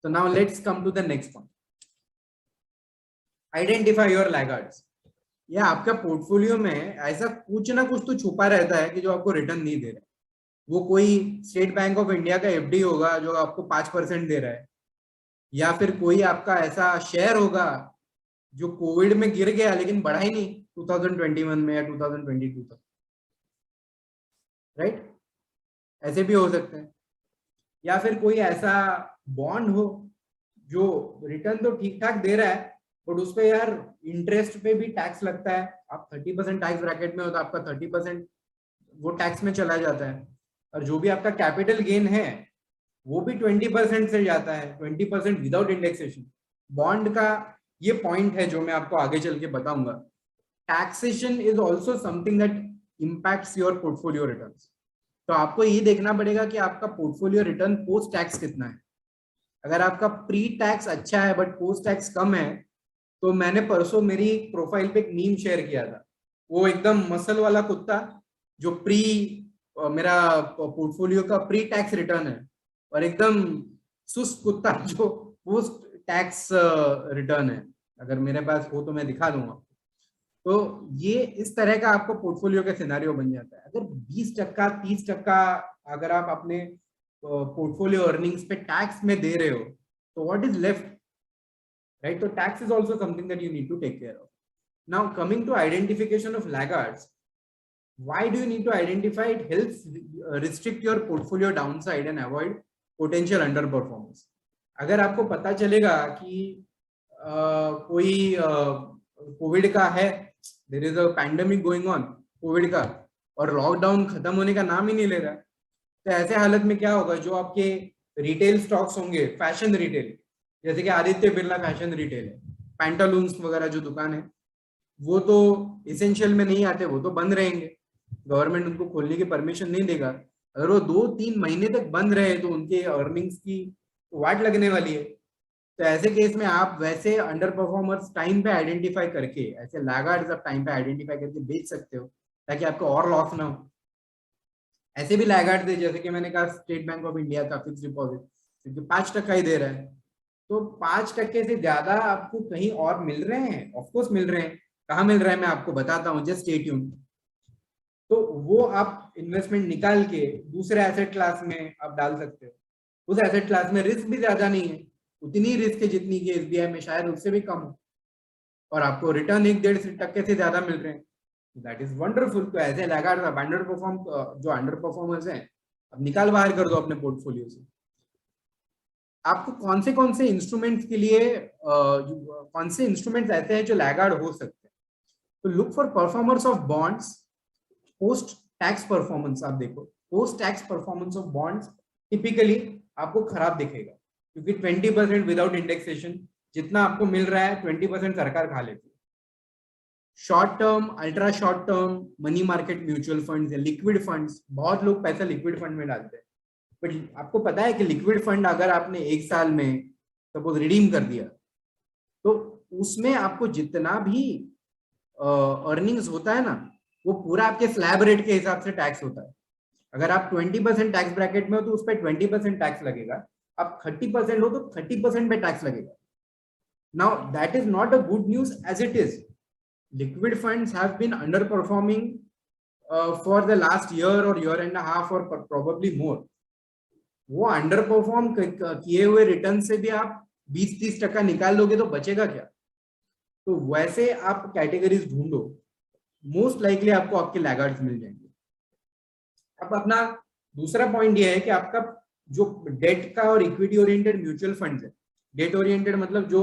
So now let's come to the next point. Identify your laggards. या आपका पोर्टफोलियो में ऐसा कुछ ना कुछ तो छुपा रहता है कि जो आपको रिटर्न नहीं दे रहा है। वो कोई स्टेट बैंक ऑफ इंडिया का एफडी होगा जो आपको 5% दे रहा है, या फिर कोई आपका ऐसा शेयर होगा जो कोविड में गिर गया लेकिन बढ़ा ही नहीं 2021 में या 2022 तक, राइट? ऐसे भी हो सकते हैं। या फिर कोई ऐसा बॉन्ड हो जो रिटर्न तो ठीक ठाक दे रहा है बट उस पे यार इंटरेस्ट पे भी टैक्स लगता है। आप 30% टैक्स ब्रैकेट में हो तो आपका 30% वो टैक्स में चला जाता है, और जो भी आपका कैपिटल गेन है वो भी 20% से जाता है, 20% विदाउट इंडेक्सेशन। बॉन्ड का ये पॉइंट है जो मैं आपको आगे चल के बताऊंगा। Taxation is also something that impacts your portfolio returns. तो आपको ये देखना पड़ेगा कि आपका पोर्टफोलियो रिटर्न पोस्ट टैक्स कितना है। अगर आपका प्री टैक्स अच्छा है बट पोस्ट टैक्स कम है, तो मैंने परसों मेरी प्रोफाइल पे एक मीम शेयर किया था, वो एकदम मसल वाला कुत्ता जो मेरा पोर्टफोलियो का प्री टैक्स रिटर्न है, और एकदम सुस्त कुत्ता जो पोस्ट टैक्स रिटर्न है। अगर मेरे पास हो तो मैं दिखा दूंगा। तो ये इस तरह का आपको पोर्टफोलियो का सिनेरियो बन जाता है। अगर 20% 30% अगर आप अपने पोर्टफोलियो अर्निंग्स पे टैक्स में दे रहे हो तो व्हाट इज लेफ्ट, राइट? तो tax is also something that you need to take care of. Now coming to identification of laggards, why do you need to identify? It helps restrict your portfolio downside and avoid potential underperformance. अगर आपको पता चलेगा कि कोई Covid का है, there is a pandemic going on Covid का, और लॉकडाउन खत्म होने का नाम ही नहीं ले रहा, तो ऐसे हालत में क्या होगा, जो आपके रिटेल स्टॉक्स होंगे, फैशन रिटेल, जैसे कि आदित्य बिरला फैशन रिटेल है, पैंटालून्स वगैरह जो दुकान है, वो तो इसेंशियल में नहीं आते, वो तो बंद रहेंगे। गवर्नमेंट उनको खोलने की परमिशन नहीं देगा। अगर वो 2-3 महीने तक बंद रहे तो उनके अर्निंग्स की वाट लगने वाली है। तो ऐसे केस में आप वैसे अंडर परफॉर्मर्स टाइम पे आइडेंटिफाई करके, ऐसे लैगार्ड्स आप टाइम पे आइडेंटिफाई करके बेच सकते हो ताकि आपको और लॉस ना हो। ऐसे भी लैगार्ड्स है, जैसे कि मैंने कहा स्टेट बैंक ऑफ इंडिया का फिक्स डिपॉजिट क्योंकि 5% ही दे रहा है, तो 5% से ज्यादा आपको कहीं और मिल रहे हैं, ऑफकोर्स मिल रहे हैं। कहाँ मिल रहा है मैं आपको बताता हूँ, जस्ट स्टे ट्यून्ड। तो वो आप इन्वेस्टमेंट निकाल के दूसरे एसेट क्लास में आप डाल सकते हो। उस एसेट क्लास में रिस्क भी ज्यादा नहीं है, उतनी रिस्क है जितनी कि एसबीआई में, शायद उससे भी कम हो, और आपको रिटर्न 1-1.5% से ज्यादा मिल रहे हैं। That is wonderful. तो ऐसे लैगार्ड्स, अब अंडर परफॉर्म, जो अंडर परफॉर्मर्स हैं, अब निकाल बाहर कर दो अपने पोर्टफोलियो से। आपको कौन से इंस्ट्रूमेंट्स के लिए कौन से इंस्ट्रूमेंट्स ऐसे हैं जो लैगार्ड हो सकते हैं? तो look for performers of bonds post tax performance. आप देखो post tax performance of bonds typically आपको खराब दिखेगा, क्योंकि 20% विदाउट इंडेक्सेशन जितना आपको मिल रहा है 20% सरकार खा लेती है। Short term, ultra short term money market mutual funds या लिक्विड फंड्स, बहुत लोग पैसा लिक्विड फंड में डालते हैं, बट आपको पता है कि लिक्विड फंड अगर आपने एक साल में सपोज रिडीम कर दिया, तो उसमें आपको जितना भी अर्निंग्स होता है ना, वो पूरा आपके स्लैब रेट के हिसाब से टैक्स होता है। अगर आप 20% टैक्स ब्रैकेट में हो तो उस पर 20% टैक्स लगेगा, आप 30% हो तो 30% पे टैक्स लगेगा। Now that is not a good news as it is. Liquid funds have been under performing for the last year और ईयर एंड हाफ और प्रोबेबली मोर। वो अंडर परफॉर्म किए हुए रिटर्न से भी आप 20-30% निकाल लोगे तो बचेगा क्या? तो वैसे आप कैटेगरीज ढूंढो, मोस्ट लाइकली आपको आपके लैगार्ड्स मिल जाएंगे। अब अपना दूसरा पॉइंट ये है कि आपका जो डेट का और इक्विटी ओरिएंटेड म्यूचुअल फंड्स है, डेट ओरिएंटेड मतलब जो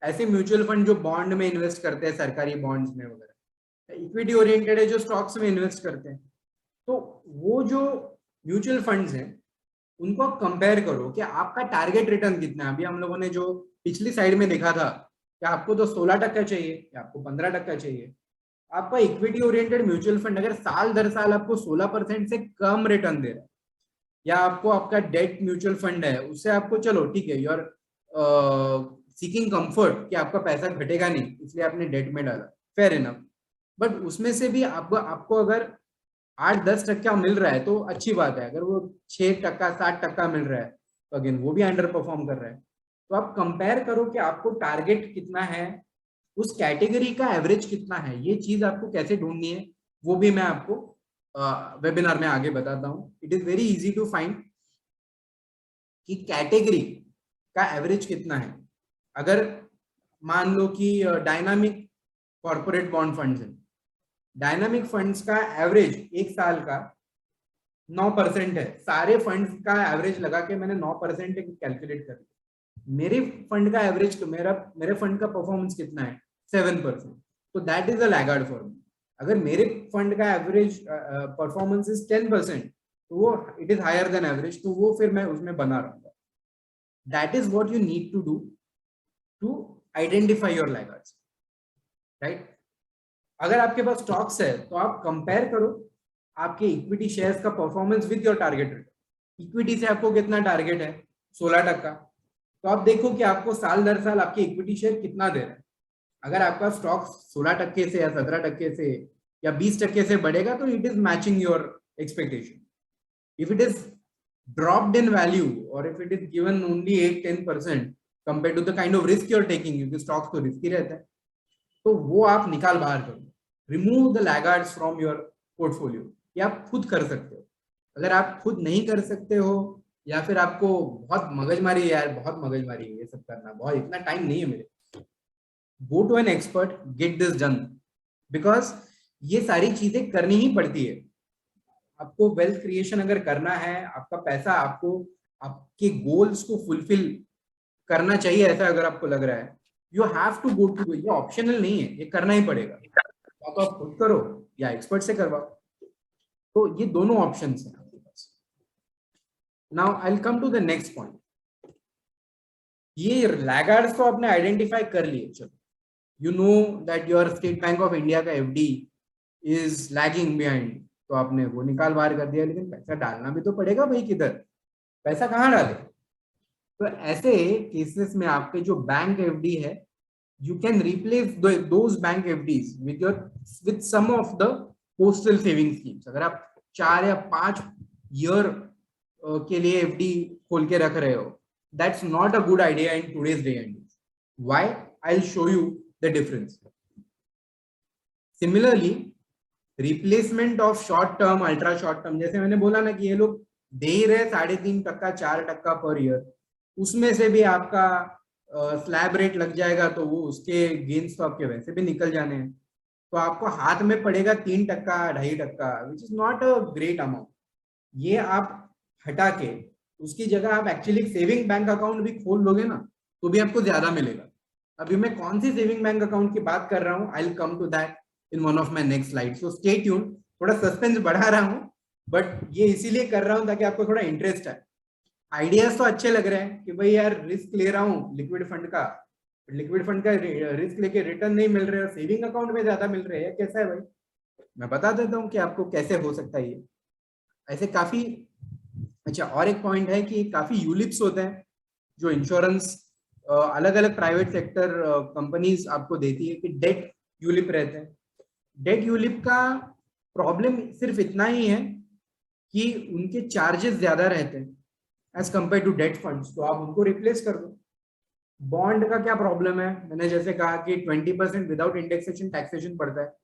ऐसे म्यूचुअल फंड जो बॉन्ड में इन्वेस्ट करते हैं, सरकारी बॉन्ड्स में वगैरह, इक्विटी ओरिएंटेड है जो स्टॉक्स में इन्वेस्ट करते हैं। तो वो जो म्यूचुअल फंड्स हैं उनको आप कंपेयर करो कि आपका टारगेट रिटर्न कितना है। अभी हम लोगों ने जो पिछली साइड में देखा था कि आपको तो 16% चाहिए या आपको 15% चाहिए। आपका इक्विटी ओरिएंटेड म्यूचुअल फंड अगर साल दर साल आपको 16% से कम रिटर्न दे रहा है, या आपको आपका डेट म्यूचुअल फंड है उससे आपको, चलो ठीक है, यूर सीकिंग कंफर्ट कि आपका पैसा घटेगा नहीं इसलिए आपने डेट में डाला, फेयर इनफ, बट उसमें से भी आपको अगर 8-10% मिल रहा है तो अच्छी बात है। अगर वो 6%, 7% मिल रहा है तो अगेन वो भी अंडर परफॉर्म कर रहा है। तो आप कंपेयर करो कि आपको टारगेट कितना है, उस कैटेगरी का एवरेज कितना है। ये चीज आपको कैसे ढूंढनी है वो भी मैं आपको वेबिनार में आगे बताता हूँ। It is very easy to find कि कैटेगरी का एवरेज कितना है। अगर मान लो कि डायनामिक कॉर्पोरेट बॉन्ड फंड्स है, डायनामिक फंड्स का एवरेज एक साल का 9% है। सारे फंड्स का एवरेज लगा के मैंने 9% कैलकुलेट कर लिया। मेरे फंड का एवरेज, मेरे फंड का परफॉर्मेंस कितना है? 7%। तो that is a laggard for me. अगर मेरे फंड का एवरेज परफॉर्मेंस इज 10%, तो वो it is higher than average, तो वो फिर मैं उसमें बना रहूंगा। That is what you need to do to identify your laggards, right? अगर आपके पास स्टॉक्स है तो आप कंपेयर करो आपके इक्विटी शेयर्स का performance with your target return. Equity से आपको कितना टारगेट है? 16%। तो आप देखो कि आपको साल दर साल आपके इक्विटी शेयर कितना दे रहे हैं। अगर आपका स्टॉक 16% से या 17% से या 20% से बढ़ेगा तो it is matching your expectation. If it is dropped in value और if it is given only 8-10% compare to the kind of risk you're taking, क्योंकि स्टॉक्स तो रिस्की रहता है, तो वो आप निकाल बाहर करो। Remove the laggards from your portfolio. ये आप खुद कर सकते हो। अगर आप खुद नहीं कर सकते हो या फिर आपको बहुत मगजमारी है, यार बहुत मगजमारी है ये सब करना, बहुत इतना टाइम नहीं है मेरे, go to an expert, get this done, because ये सारी चीजें करनी ही पड़ती है। आपको वेल्थ क्रिएशन अगर करना है, आपका पैसा आपको आपके गोल्स को फुलफिल करना चाहिए, ऐसा अगर आपको लग रहा है, you have to go to, ये ऑप्शनल नहीं है, ये करना ही पड़ेगा। तो आप खुद करो या एक्सपर्ट से करवाओ। तो ये दोनों ऑप्शंस हैं आपके पास। Now I will come to the next point. ये लैगार्ड्स तो आपने आइडेंटिफाई कर लिए, चलो you know that your State Bank of India का एफडी इज लैगिंग बिहाइंड, तो आपने वो निकाल बाहर कर दिया, लेकिन पैसा डालना भी तो पड़ेगा भाई, किधर पैसा कहाँ डाले? तो ऐसे केसेस में आपके जो बैंक एफडी है, you can replace those bank FDs with some of the postal saving schemes। अगर आप 4 या 5 ईयर के लिए एफडी खोल के रख रहे हो, that's not a good idea in today's day and age. Why? I'll show you the difference. Similarly, replacement of short term, ultra short term, जैसे मैंने बोला ना कि ये लोग दे ही रहे 3.5%, 4% पर ईयर, उसमें से भी आपका स्लैब रेट लग जाएगा, तो वो उसके गेन्स तो आपके वैसे भी निकल जाने हैं। तो आपको हाथ में पड़ेगा 3%, 2.5%, which is not a great amount. ये आप हटा के उसकी जगह आप एक्चुअली सेविंग बैंक अकाउंट भी खोल लोगे ना, तो भी आपको ज्यादा मिलेगा। अभी मैं कौन सी सेविंग बैंक अकाउंट की बात कर रहा हूँ, I will come to that in one of my next slide, so stay tune. थोड़ा सस्पेंस बढ़ा रहा हूँ, बट ये इसीलिए कर रहा हूँ ताकि आपको थोड़ा इंटरेस्ट है। आइडियाज तो अच्छे लग रहे हैं कि भाई यार रिस्क ले रहा हूँ लिक्विड फंड का, लिक्विड फंड का रिस्क लेके रिटर्न नहीं मिल रहे, सेविंग अकाउंट में ज्यादा मिल रहे हैं, कैसा है भाई? मैं बता देता हूँ कि आपको कैसे हो सकता है ये। ऐसे काफी अच्छा, और एक पॉइंट है कि काफी यूलिप्स होते हैं जो इंश्योरेंस अलग अलग प्राइवेट सेक्टर कंपनीज आपको देती है कि डेट यूलिप रहते हैं। डेट यूलिप का प्रॉब्लम सिर्फ इतना ही है कि उनके चार्जेस ज्यादा रहते हैं as compare to debt funds, तो आप उनको रिप्लेस कर दो। बॉन्ड का क्या प्रॉब्लम है, मैंने जैसे कहा कि 20% विदाउट इंडेक्सेशन टैक्सेशन पड़ता है।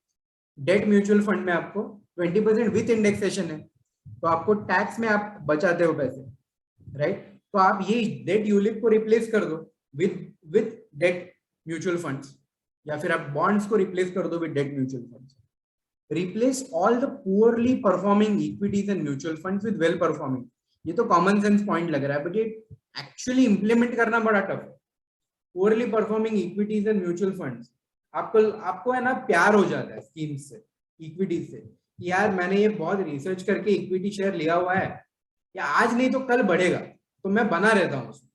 डेट म्यूचुअल फंड में आपको 20% विथ इंडेक्सेशन है, तो आपको टैक्स में आप बचाते हो पैसे, राइट? तो आप ये डेट यूलिप को रिप्लेस कर दो विथ डेट म्यूचुअल फंड्स, या फिर आप बॉन्ड्स को रिप्लेस कर दो with debt mutual funds. Replace all the poorly performing equities and mutual funds with well performing. ये तो कॉमन सेंस पॉइंट लग रहा है, बट ये एक्चुअली इंप्लीमेंट करना बड़ा टफ है। Poorly performing equities and mutual funds, आपको है ना प्यार हो जाता है स्कीम से, इक्विटी से, यार मैंने ये बहुत रिसर्च करके इक्विटी शेयर लिया हुआ है, या आज नहीं तो कल बढ़ेगा, तो मैं बना रहता हूँ उसमें।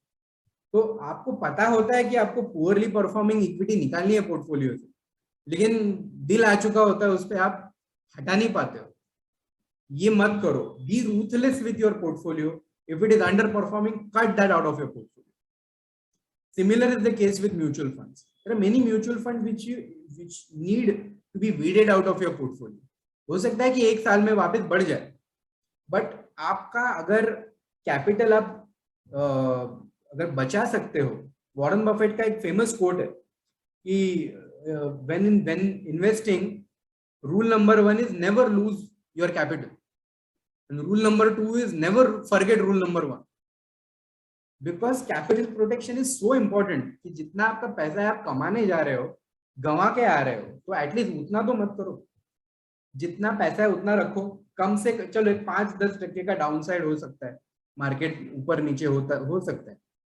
तो आपको पता होता है कि आपको पुअरली परफॉर्मिंग इक्विटी निकालनी है पोर्टफोलियो से, लेकिन दिल आ चुका होता है उस पर, आप हटा नहीं पाते हो। ये मत करो, B ruthless with your portfolio. If it is under performing, cut that out of your portfolio. Similar is the case with mutual funds. There are many mutual funds which need to be weeded out of your portfolio. हो सकता है कि एक साल में वापस बढ़ जाए, बट आपका अगर कैपिटल आप अगर बचा सकते हो, वॉरेन बफेट का एक फेमस कोट है कि when investing, rule number 1 is never lose your capital, and rule number 2 is never forget rule number 1. Because capital protection is so important कि जितना आपका पैसा है आप कमाने जा रहे हो, गंवा के आ रहे हो, तो एटलीस्ट उतना तो मत करो। जितना पैसा है उतना रखो, कम से चलो 5-10% का डाउन साइड हो सकता है, मार्केट ऊपर नीचे हो सकता है।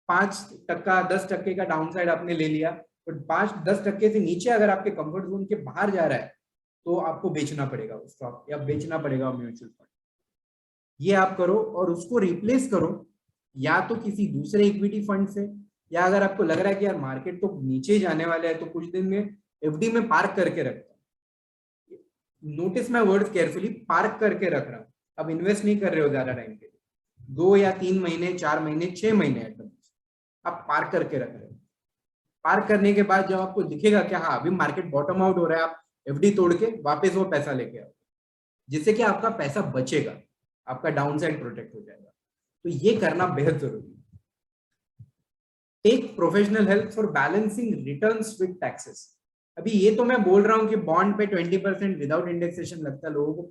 5%, 10% का डाउन साइड आपने ले लिया, बट 5-10% से नीचे अगर आपके कंफर्ट जोन के बाहर जा रहा है, तो आपको बेचना पड़ेगा स्टॉक या बेचना पड़ेगा म्यूचुअल फंड। ये आप करो और उसको रिप्लेस करो या तो किसी दूसरे इक्विटी फंड से, या अगर आपको लग रहा है कि यार मार्केट तो नीचे ही जाने वाला है, तो कुछ दिन में एफडी में पार्क करके रखता हूं। Notice my words carefully, park करके रख रहा हूं। अब इन्वेस्ट नहीं कर रहे हो ज्यादा टाइम के लिए, 2 या 3 महीने, 4 महीने, 6 महीने एकदम आप पार्क करके रख रहे हो। पार्क करने के बाद जब आपको दिखेगा कि हाँ अभी मार्केट बॉटम आउट हो रहा है, आप एफडी तोड़ के वापस वो पैसा लेके आओ, जिससे कि आपका पैसा बचेगा, आपका डाउन साइड प्रोटेक्ट हो जाएगा। तो ये करना बेहद जरूरी है। Take professional help for balancing returns with taxes. अभी ये तो मैं बोल रहा हूँ कि बॉन्ड पे 20% विदाउट इंडेक्सेशन लगता है, लोगों को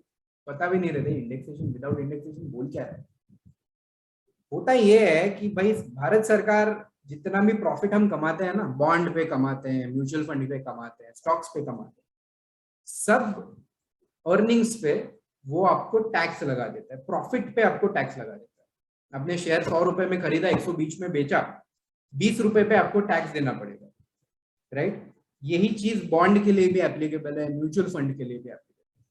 पता भी नहीं रहता इंडेक्सेशन विदाउट इंडेक्सेशन बोल क्या है। होता ये है कि भाई भारत सरकार जितना भी प्रॉफिट हम कमाते हैं ना, बॉन्ड पे कमाते हैं, म्यूचुअल फंड पे कमाते हैं, स्टॉक्स पे कमाते हैं, सब अर्निंग्स पे वो आपको टैक्स लगा देता है, प्रॉफिट पे आपको टैक्स लगा देता है। आपने शेयर 100 रुपए में खरीदा, 120 में बेचा, 20 रुपए पे आपको टैक्स देना पड़ेगा, राइट? यही चीज बॉन्ड के लिए भी एप्लीकेबल है, म्यूचुअल फंड के लिए भी एप्लीकेबल है।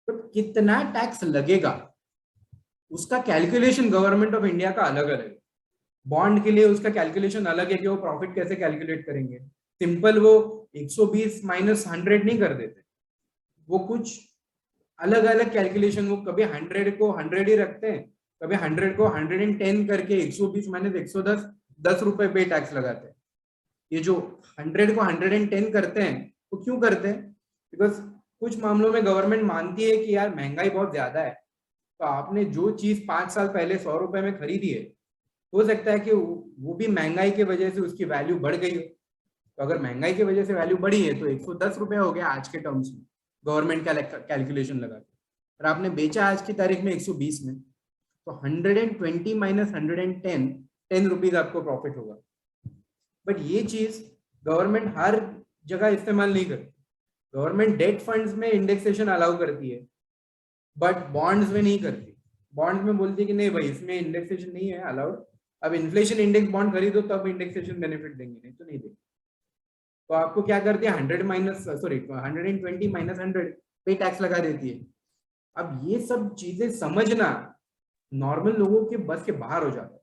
तो कितना टैक्स लगेगा उसका कैलकुलेशन गवर्नमेंट ऑफ इंडिया का अलग अलग है। बॉन्ड के लिए उसका कैलकुलेशन अलग है कि वो प्रॉफिट कैसे कैलकुलेट करेंगे। सिंपल वो 120 माइनस 100 नहीं कर देते, वो कुछ अलग अलग कैलकुलेशन, वो कभी 100 को 100 ही रखते हैं, कभी 100 को 110 करके 120 माइनस 110 10 रुपए पे टैक्स लगाते हैं। ये जो 100 को 110 करते हैं वो क्यों करते हैं? बिकॉज कुछ मामलों में गवर्नमेंट मानती है कि यार महंगाई बहुत ज्यादा है, तो आपने जो चीज 5 साल पहले 100 रुपए में खरीदी है, हो सकता है कि वो भी महंगाई की वजह से उसकी वैल्यू बढ़ गई हो। तो अगर महंगाई की वजह से वैल्यू बढ़ी है तो 110 रुपए हो गया आज के टर्म्स में, गवर्नमेंट का कैलकुलेशन लगा के, और आपने बेचा आज की तारीख में 120 में, तो 120 माइनस 110 10 रुपीज आपको प्रॉफिट होगा। बट ये चीज गवर्नमेंट हर जगह इस्तेमाल नहीं करती। गवर्नमेंट डेट फंड्स में इंडेक्सेशन अलाउ करती है, बट बॉन्ड्स में नहीं करती। बॉन्ड्स में बोलती है कि नहीं भाई, इसमें इंडेक्सेशन नहीं है अलाउड, अब इन्फ्लेशन इंडेक्स बॉन्ड खरीदो तब इंडेक्सेशन बेनिफिट देंगे, नहीं तो नहीं देंगे। तो आपको क्या करती है, 120 माइनस 100 पे टैक्स लगा देती है। अब ये सब चीजें समझना नॉर्मल लोगों के बस के बाहर हो जाता है,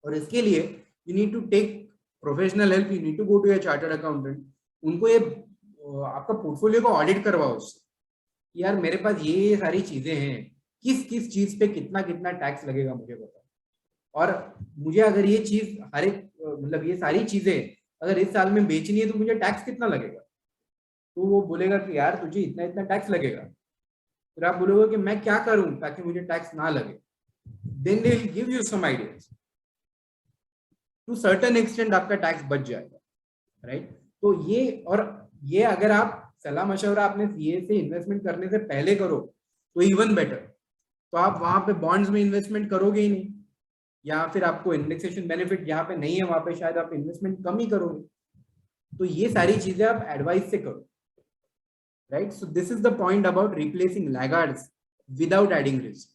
और इसके लिए you need to take professional help, you need to go to a chartered accountant, उनको ये आपका पोर्टफोलियो को ऑडिट करवाओ उससे, यार मेरे पास ये सारी चीजें हैं, किस किस चीज पे कितना कितना टैक्स लगेगा मुझे बताओ, और मुझे अगर ये चीज हर एक मतलब ये सारी चीजें अगर इस साल में बेचनी है तो मुझे टैक्स कितना लगेगा। तो वो बोलेगा कि यार तुझे इतना इतना टैक्स लगेगा, फिर आप बोलोगे कि मैं क्या करूं ताकि मुझे टैक्स ना लगे, then they will give you some ideas, to certain extent आपका टैक्स बच जाएगा, राइट। तो ये, और ये अगर आप सलाह मशवरा आपने सीए से इन्वेस्टमेंट करने से पहले करो तो इवन बेटर, तो आप वहां पे बॉन्ड्स में इन्वेस्टमेंट करोगे ही नहीं, या फिर आपको इंडेक्सेशन बेनिफिट जहां पे नहीं है वहां पे शायद आप इन्वेस्टमेंट कम ही करोगे। तो ये सारी चीजें आप एडवाइस से करो, right. So this is the point about replacing laggards without adding risk.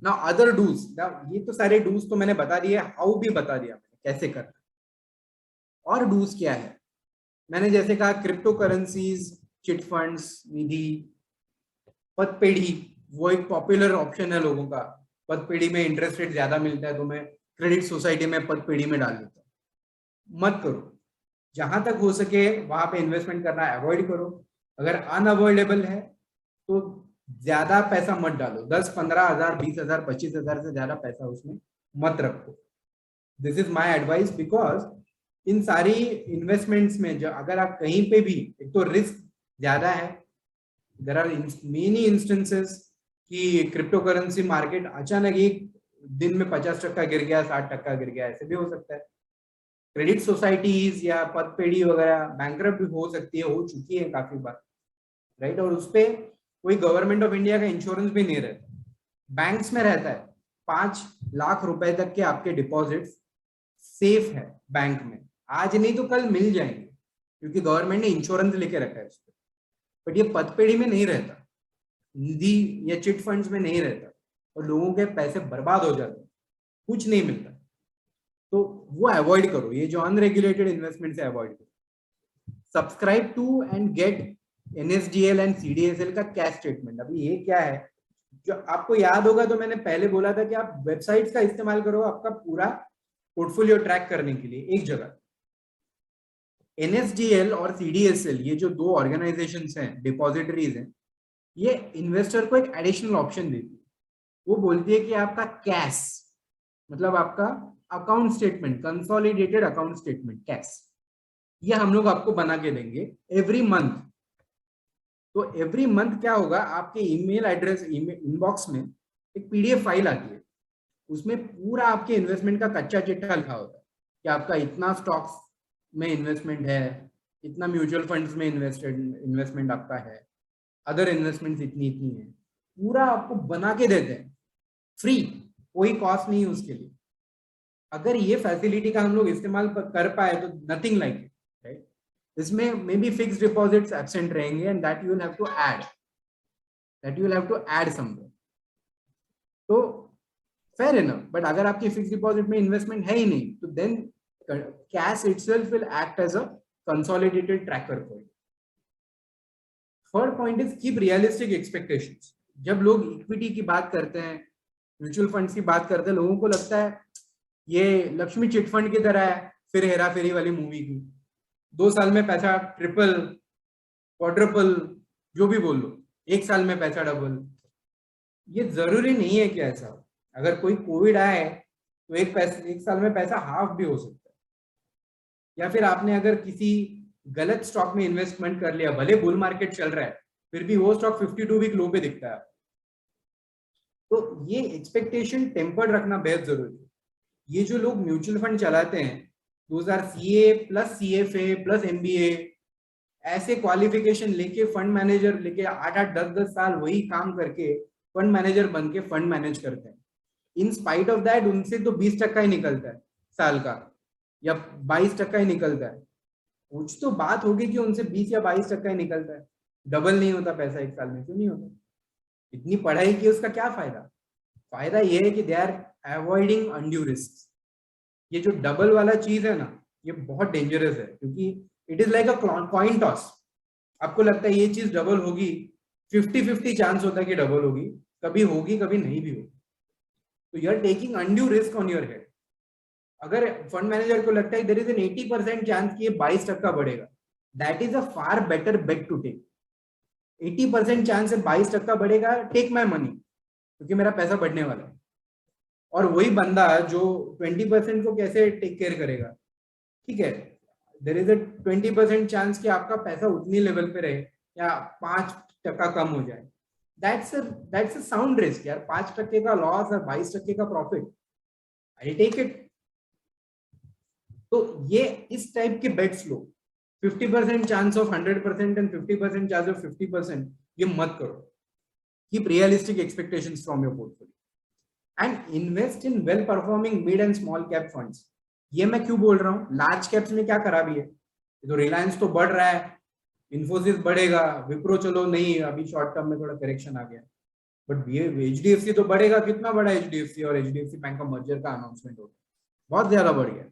Now other do's, ये तो सारे डूज तो मैंने बता दिए, हाउ भी बता दिया मैंने कैसे करना, और डूज क्या है मैंने जैसे कहा, क्रिप्टो करेंसीज, चिट फंड्स, निधि, पदपेढ़ी, वो एक पॉपुलर ऑप्शन है लोगों का, पदपेढ़ी में इंटरेस्ट रेट ज्यादा मिलता है तो मैं क्रेडिट सोसाइटी में पदपेढ़ी में डाल देता हूँ। मत करो, जहां तक हो सके वहां पे इन्वेस्टमेंट करना अवॉइड करो। अगर अनअवॉइडेबल है तो ज्यादा पैसा मत डालो, 10-15 हजार 20,000 25,000 से ज्यादा पैसा उसमें मत रखो। This is my advice, because in सारी इन्वेस्टमेंट्स में जो अगर आप कहीं पे भी, एक तो रिस्क ज्यादा है, देयर आर मेनी इंस्टेंसेस कि क्रिप्टो करेंसी मार्केट अचानक एक दिन में 50% गिर गया, 60% गिर गया, ऐसे भी हो सकता है। क्रेडिट सोसाइटीज या पदपेढ़ी वगैरह बैंकरप्ट भी हो सकती है, हो चुकी है काफी बार, राइट। और उसपे कोई गवर्नमेंट ऑफ इंडिया का इंश्योरेंस भी नहीं रहता, बैंक्स में रहता है। 5 लाख रुपए तक के आपके डिपॉजिट्स सेफ है बैंक में, आज नहीं तो कल मिल जाएंगे क्योंकि गवर्नमेंट ने इंश्योरेंस लेके रखा है उस पर। बट ये पदपेढ़ी में नहीं रहता, निधि या चिट फंड्स में नहीं रहता, और लोगों के पैसे बर्बाद हो जाते हैं, कुछ नहीं मिलता। तो वो अवॉइड करो, ये जो अनरेगुलेटेड इन्वेस्टमेंट से अवॉइड करो। Subscribe to and get NSDL and CDSL का कैश स्टेटमेंट। अभी ये क्या है, जो आपको याद होगा तो मैंने पहले बोला था कि आप वेबसाइट्स का इस्तेमाल करो आपका पूरा पोर्टफोलियो ट्रैक करने के लिए एक जगह। NSDL और CDSL, ये जो दो ऑर्गेनाइजेशंस हैं, डिपॉजिटरीज हैं, ये इन्वेस्टर को एक एडिशनल ऑप्शन देती है। वो बोलती है कि आपका कैश मतलब आपका account statement, consolidated account statement cash, ये हम लोग आपको बना के देंगे एवरी मंथ। तो एवरी मंथ क्या होगा, आपके ईमेल एड्रेस, इनबॉक्स में एक PDF फाइल आती है, उसमें पूरा आपके इन्वेस्टमेंट का कच्चा चिट्ठा लिखा होता है कि आपका इतना स्टॉक्स में इन्वेस्टमेंट है, इतना म्यूचुअल फंड्स में इन्वेस्टमेंट आपका है, अदर इन्वेस्टमेंट्स इतनी इतनी है, पूरा आपको बना के देते हैं फ्री, कोई कॉस्ट नहीं है उसके लिए। अगर ये फैसिलिटी का हम लोग इस्तेमाल कर पाए तो नथिंग लाइक इट, राइट। इसमें maybe fix deposits absent रहेंगे and that you will have to add somewhere, तो फेयर इनफ। बट अगर आपकी फिक्स डिपॉजिट में इन्वेस्टमेंट है ही नहीं तो then CAS itself will act as a consolidated tracker for you. Third point is keep realistic expectations. जब लोग इक्विटी की बात करते हैं, म्यूचुअल फंड्स की बात करते हैं, लोगों को लगता है ये लक्ष्मी चिट फंड की तरह है, फिर हेरा फेरी वाली मूवी की, 2 साल में पैसा ट्रिपल क्वाड्रुपल जो भी बोल लो, 1 साल में पैसा डबल। ये जरूरी नहीं है कि ऐसा, अगर कोई कोविड आए तो 1 साल में पैसा हाफ भी हो सकता है। या फिर आपने अगर किसी गलत स्टॉक में इन्वेस्टमेंट कर लिया, भले बुल मार्केट चल रहा है फिर भी वो स्टॉक 52 वीक लो पे दिखता है। तो ये एक्सपेक्टेशन टेम्पर्ड रखना बेहद जरूरी है। ये जो लोग म्यूचुअल फंड चलाते हैं, 2000 CA plus CFA plus MBA ऐसे क्वालिफिकेशन लेके फंड मैनेजर लेके 8-8 10-10 साल वही काम करके फंड मैनेजर बन के फंड मैनेज करते हैं। इन स्पाइट ऑफ दैट उनसे तो 20% ही निकलता है साल का, या 22% ही निकलता है। कुछ तो बात होगी कि उनसे 20 या 22% ही निकलता है, डबल नहीं होता पैसा एक साल में, क्यों नहीं होता? इतनी पढ़ाई की उसका क्या फायदा? फायदा ये है कि they are avoiding undue risk. ये जो डबल वाला चीज है ना, ये बहुत डेंजरस है, क्योंकि it is like a coin toss. आपको लगता है ये चीज डबल होगी, 50-50 चांस होता है कि डबल होगी, कभी होगी कभी नहीं भी होगी। तो you are taking undue risk on your head. अगर फंड मैनेजर को लगता है देयर इज एन 80% चांस कि ये 22% बढ़ेगा, that is a far better bet to take. 80% chance है 22% बढ़ेगा, टेक माई मनी, क्योंकि मेरा पैसा बढ़ने वाला है। और वही बंदा जो 20% को कैसे टेक केयर करेगा? ठीक है, देर इज अ 20% चांस कि आपका पैसा उतनी लेवल पे रहे या 5% कम हो जाए। दैट्स अ साउंड रिस्क यार। 5% का लॉस और 22% का प्रॉफिट, आई टेक इट। तो ये इस टाइप के बेट्स लो, 50% chance of 100% and 50% chance of 50%, ये मत करो। Keep realistic expectations from your portfolio and invest in well performing mid and small cap funds. ये मैं क्यों बोल रहा हूँ? लार्ज कैप्स में क्या खराबी है? तो रिलायंस तो बढ़ रहा है, इन्फोसिस बढ़ेगा, विप्रो चलो नहीं अभी शॉर्ट टर्म में थोड़ा करेक्शन आ गया, बट ये एचडीएफसी तो बढ़ेगा। कितना बड़ा एचडीएफसी और एचडीएफसी बैंक का मर्जर का अनाउंसमेंट हो गया, बहुत ज्यादा बढ़ गया,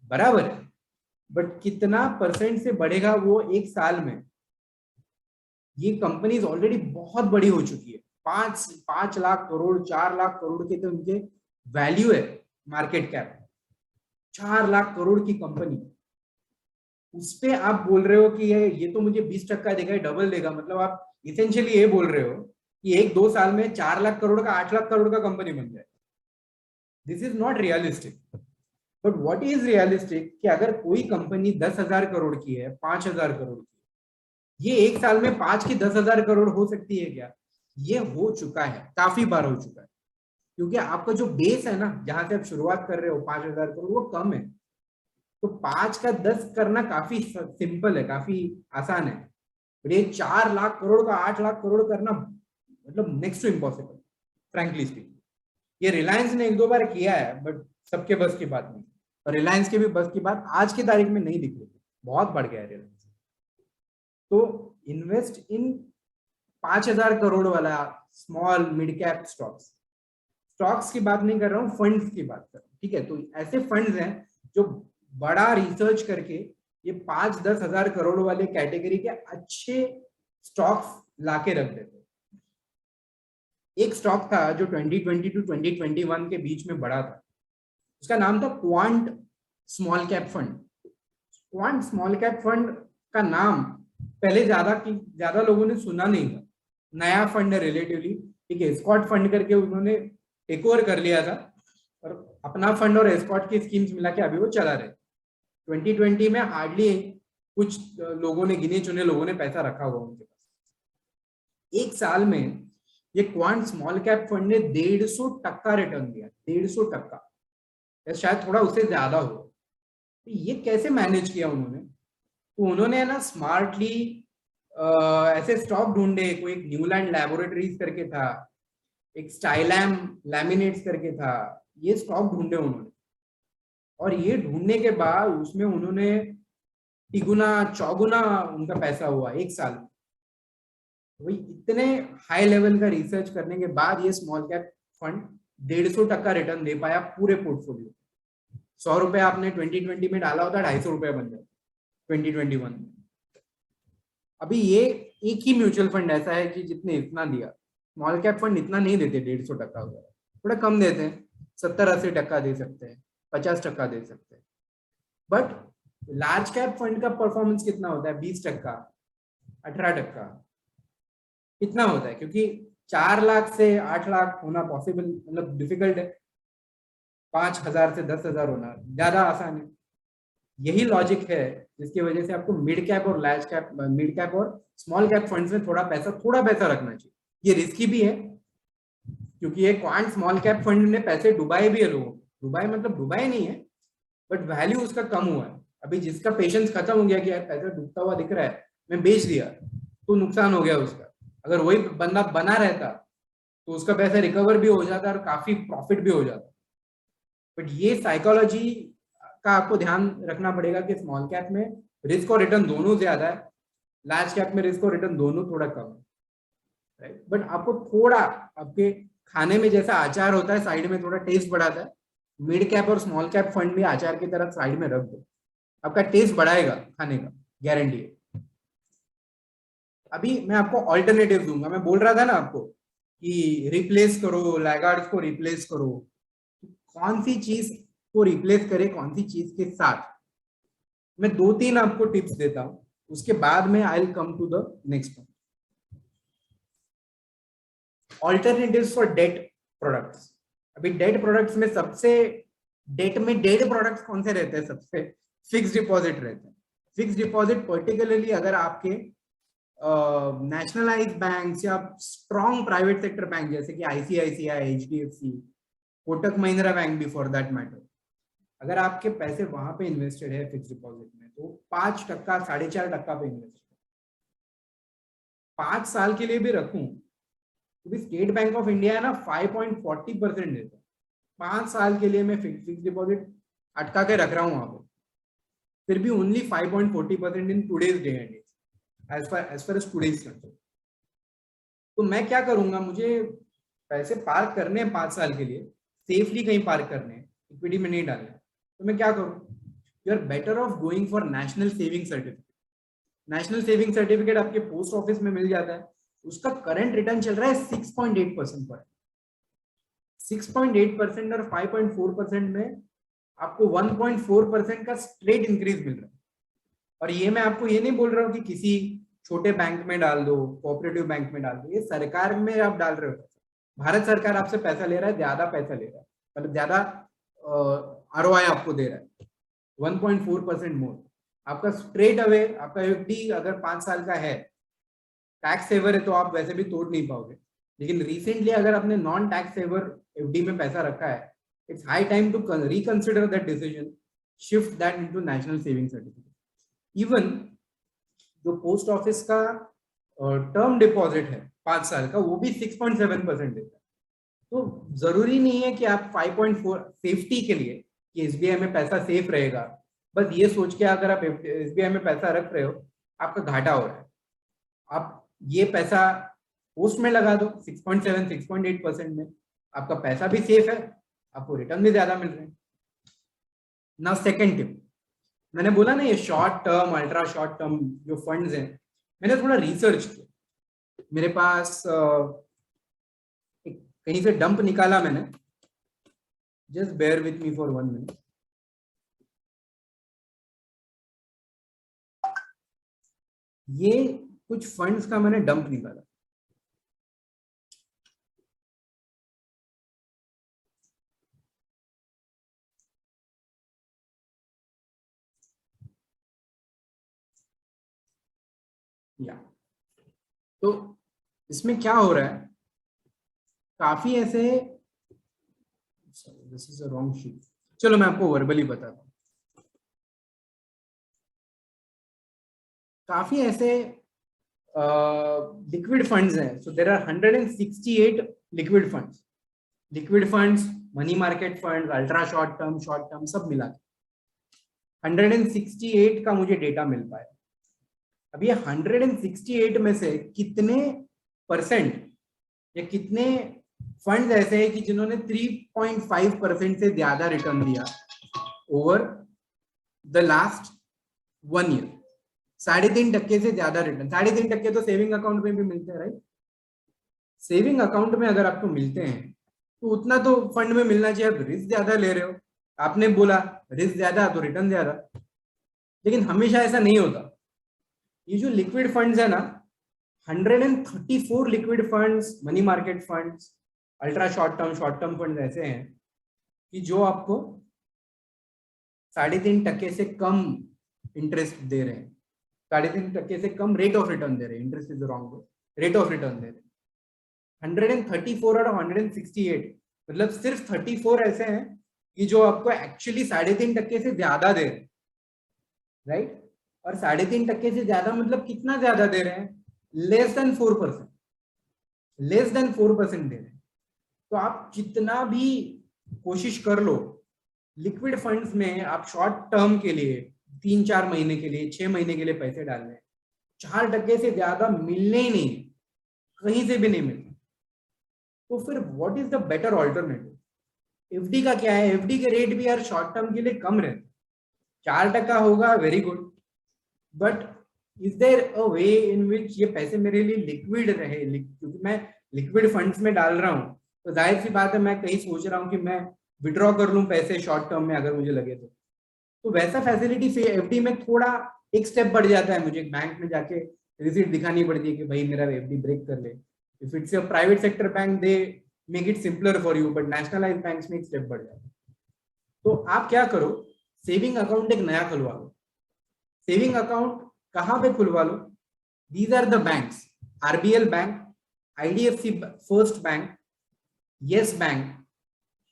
बराबर है। बट कितना परसेंट से बढ़ेगा वो एक साल में? ये कंपनीज ऑलरेडी बहुत बड़ी हो चुकी है, 5 लाख करोड़ 4 लाख करोड़ के तो उनके वैल्यू है, मार्केट कैप 4 लाख करोड़ की कंपनी। उस पे आप बोल रहे हो कि ये तो मुझे 20% देगा, डबल देगा, मतलब आप इसेंशियली ये बोल रहे हो कि 1-2 साल में 4 लाख करोड़ का 8 लाख करोड़ का कंपनी बन जाए। This is not realistic. But what is realistic कि अगर कोई कंपनी 10,000 करोड़ की है, 5,000 करोड़ की, ये एक साल में 5 की 10,000 करोड़ हो सकती है क्या? ये हो चुका है, काफी बार हो चुका है, क्योंकि आपका जो बेस है ना, जहां से आप शुरुआत कर रहे हो 5,000 करोड़, वो कम है। तो 5 का 10 करना काफी सिंपल है, काफी आसान है। और ये 4 लाख करोड़ का 8 लाख करोड़ करना मतलब next to impossible, frankly speaking. ये रिलायंस ने 1-2 बार किया है, बट सबके बस की बात नहीं। और रिलायंस के भी बस की बात आज की तारीख में नहीं दिख रही, बहुत बढ़ गया है रिलायंस। तो इन्वेस्ट इन 5,000 करोड़ वाला स्मॉल मिड कैप स्टॉक्स की बात नहीं कर रहा हूँ, फंड्स की बात कर रहा हूँ। ठीक है, तो ऐसे फंड्स हैं जो बड़ा रिसर्च करके ये 5-10 हजार करोड़ वाले कैटेगरी के अच्छे स्टॉक्स लाके रख देते। एक स्टॉक था जो 2020 टू 2021 के बीच में बढ़ा था, उसका नाम था quant small cap fund. Quant small cap fund का नाम पहले ज्यादा लोगों ने सुना नहीं था, नया फंड है रिलेटिवली। ठीक है, स्कॉट फंड करके उन्होंने टेक ओवर कर लिया था और अपना फंड और स्कॉट की स्कीम्स मिला के अभी वो चला रहे। 2020 में हार्डली कुछ लोगों ने, गिने चुने लोगों ने पैसा रखा हुआ उनके पास। एक साल में ये क्वांट स्मॉल कैप फंड ने 150% रिटर्न दिया, 150%, या शायद थोड़ा उससे ज्यादा हो। तो ये कैसे मैनेज किया उन्होंने? तो उन्होंने ना स्मार्टली ऐसे स्टॉक ढूंढे। कोई एक न्यूलैंड लैबोरेटरीज करके था, एक स्टाइलैम लैमिनेट्स करके था, ये स्टॉक ढूंढे उन्होंने। और ये ढूंढने के बाद उसमें उन्होंने तिगुना चौगुना उनका पैसा हुआ एक साल में। वही इतने हाई लेवल का रिसर्च करने के बाद ये स्मॉल कैप फंड 150% रिटर्न दे पाया पूरे पोर्टफोलियो। 100 रुपए आपने 2020 में डाला होता, 250 रुपए बन जाए 2021 में। अभी ये एक ही म्यूचुअल फंड ऐसा है कि जितने इतना दिया, स्मॉल कैप फंड इतना नहीं देते 150% वगैरह, थोड़ा कम देते हैं, 70-80% दे सकते हैं, 50% दे सकते हैं। बट लार्ज कैप फंड का परफॉर्मेंस कितना होता है? 20%, 18%, कितना होता है? क्योंकि 4 लाख से 8 लाख होना पॉसिबल, मतलब डिफिकल्ट है, 5,000 से 10,000 होना ज्यादा आसान है। यही लॉजिक है जिसकी वजह से आपको मिड कैप और स्मॉल कैप फंड्स में थोड़ा पैसा रखना चाहिए। ये रिस्की भी है, क्योंकि ये क्वांट स्मॉल कैप फंड ने पैसे डुबाए भी है लोगों को। डुबाए मतलब डुबाए नहीं है, बट वैल्यू उसका कम हुआ है। अभी जिसका पेशेंस खत्म हो गया कि यार पैसा डूबता हुआ दिख रहा है, मैं बेच दिया, तो नुकसान हो गया उसका। अगर वही बंदा बना रहता तो उसका पैसा रिकवर भी हो जाता और काफी प्रॉफिट भी हो जाता। बट ये साइकोलॉजी का आपको ध्यान रखना पड़ेगा कि स्मॉल कैप में रिस्क और रिटर्न दोनों ज्यादा है, लार्ज कैप में रिस्क और रिटर्न दोनों थोड़ा कम है, राइट। बट आपको थोड़ा आपके खाने में जैसा अचार होता है साइड में थोड़ा टेस्ट बढ़ाता है, मिड कैप और स्मॉल कैप फंड भी अचार की तरफ साइड में रख दो, आपका टेस्ट बढ़ाएगा खाने का, गारंटी है। अभी मैं आपको ऑल्टरनेटिव दूंगा, मैं बोल रहा था ना आपको कि रिप्लेस करो, लैगार्ड्स को रिप्लेस करो, कौन सी चीज को रिप्लेस करे कौन सी चीज के साथ, मैं 2-3 आपको टिप्स देता हूं, उसके बाद में I will come to the next point. Alternatives for debt products. अभी डेट प्रोडक्ट्स में सबसे डेट में डेट प्रोडक्ट्स कौन से रहते हैं? सबसे फिक्स डिपॉजिट रहते हैं। फिक्स डिपॉजिट पर्टिकुलरली अगर आपके नेशनलाइज बैंक्स या स्ट्रॉन्ग प्राइवेट सेक्टर बैंक जैसे कि ICICI, HDFC, Kotak Mahindra bank भी फॉर दैट मैटर, अगर आपके पैसे वहां पे इन्वेस्टेड है फिक्स डिपॉजिट में तो 5%, 4.5% पे इन्वेस्ट, 5 साल के लिए भी रखूं तो स्टेट बैंक ऑफ इंडिया है ना 5.40% देता है, 5 साल के लिए मैं फिक्स डिपॉजिट अटका के रख रहा हूं वहां पर, फिर भी only 5.40% in today's day and as far as today's control. तो मैं क्या करूंगा, मुझे पैसे पार्क करने हैं 5 साल के लिए, सेफली कहीं पार्क करने हैं, इक्विटी में नहीं डालना, तो मैं क्या करूं, you are better off going for national saving certificate. National saving certificate आपके पोस्ट ऑफिस में मिल जाता है, उसका करंट रिटर्न चल रहा है 6.8% पर, 6.8% और 5.4% में आपको 1.4% का स्ट्रेट इंक्रीज मिल रहा है। और ये मैं आपको ये नहीं बोल रहा हूँ कि किसी छोटे बैंक में डाल दो, कोऑपरेटिव बैंक में डाल दो, ये सरकार में आप डाल रहे हो, भारत सरकार आपसे पैसा ले रहा है, ज्यादा पैसा ले रहा है, मतलब ज्यादा आरओआई आपको दे रहा है, 1.4% मोर। आपका स्ट्रेट अवे आपका एफडी अगर 5 साल का है, टैक्स सेवर है तो आप वैसे भी तोड़ नहीं पाओगे, लेकिन रिसेंटली अगर आपने नॉन टैक्स सेवर एफडी में पैसा रखा है, it's high time to reconsider that decision, shift that into national saving certificate. Even जो पोस्ट ऑफिस का टर्म डिपॉजिट है 5 साल का, वो भी 6.7% देता है। तो जरूरी नहीं है कि आप 5.4 सेफ्टी के लिए कि एसबीआई में पैसा सेफ रहेगा, बस ये सोच के अगर आप एसबीआई में पैसा रख रहे हो आपका घाटा हो रहा है, आप ये पैसा पोस्ट में लगा दो 6.7 6.8% में, आपका पैसा भी सेफ है, आपको रिटर्न भी ज्यादा मिल रहे हैं। ना सेकेंड टिप, मैंने बोला ना ये short term ultra short term जो फंड्स हैं, मैंने थोड़ा रिसर्च किया, मेरे पास कहीं से डंप निकाला मैंने, just bear with me for 1 minute. ये कुछ फंड्स का मैंने डंप निकाला, या तो इसमें क्या हो रहा है, काफी ऐसे, this is a wrong sheet, चलो मैं आपको वर्बली बताता हूँ। काफी ऐसे लिक्विड फंड्स हैं, so there are 168 liquid funds, liquid funds, money market fund, ultra short term सब मिला के 168 का मुझे डेटा मिल पाया। अब ये 168 में से कितने परसेंट या कितने फंड ऐसे हैं कि जिन्होंने 3.5% से ज्यादा रिटर्न दिया ओवर द लास्ट 1 ईयर, 3.5% से ज्यादा रिटर्न। 3.5% तो सेविंग अकाउंट में भी मिलते हैं, राइट? सेविंग अकाउंट में अगर आपको मिलते हैं तो उतना तो फंड में मिलना चाहिए, आप रिस्क ज्यादा ले रहे हो, आपने बोला रिस्क ज्यादा तो रिटर्न ज्यादा, लेकिन हमेशा ऐसा नहीं होता। ये जो लिक्विड फंड्स है ना, 134 liquid funds, money market funds, ultra short term funds ऐसे हैं कि जो आपको 3.5% से कम इंटरेस्ट दे रहे हैं, 3.5% से कम रेट ऑफ रिटर्न दे रहे हैं, interest is wrong, rate of return दे रहे हैं। 134 और 168 मतलब सिर्फ 34 ऐसे हैं कि जो आपको एक्चुअली 3.5% से ज्यादा दे रहे हैं, राइट? और 3.5% से ज्यादा मतलब कितना ज्यादा दे रहे हैं? लेस देन 4%, लेस देन 4% दे रहे हैं। तो आप कितना भी कोशिश कर लो लिक्विड फंड्स में आप शॉर्ट टर्म के लिए 3-4 महीने के लिए 6 महीने के लिए पैसे डाल रहे हैं, 4% से ज्यादा मिलने ही नहीं, कहीं से भी नहीं मिलता। तो फिर what is the better alternative? FD का क्या है, एफडी के रेट भी यार शॉर्ट टर्म के लिए कम रहते, 4% होगा, very good, but is there a way in which ये पैसे मेरे लिए लिक्विड रहे? क्योंकि मैं लिक्विड फंड्स में डाल रहा हूँ, तो जाहिर सी बात है मैं कहीं सोच रहा हूँ कि मैं विड्रॉ कर लूँ पैसे शॉर्ट टर्म में अगर मुझे लगे तो वैसा फैसिलिटी से एफडी में थोड़ा एक स्टेप बढ़ जाता है, मुझे बैंक में जाके रिसीट दिखानी पड़ती है कि भाई मेरा एफडी ब्रेक कर ले। If it's a private sector bank they make it simpler for you, but nationalise banks में एक स्टेप बढ़ जाता है। तो आप क्या करो, सेविंग अकाउंट एक नया खुलवा लो। सेविंग अकाउंट कहाँ पे खुलवा लो? These are the banks, RBL Bank, IDFC first Bank, yes Bank,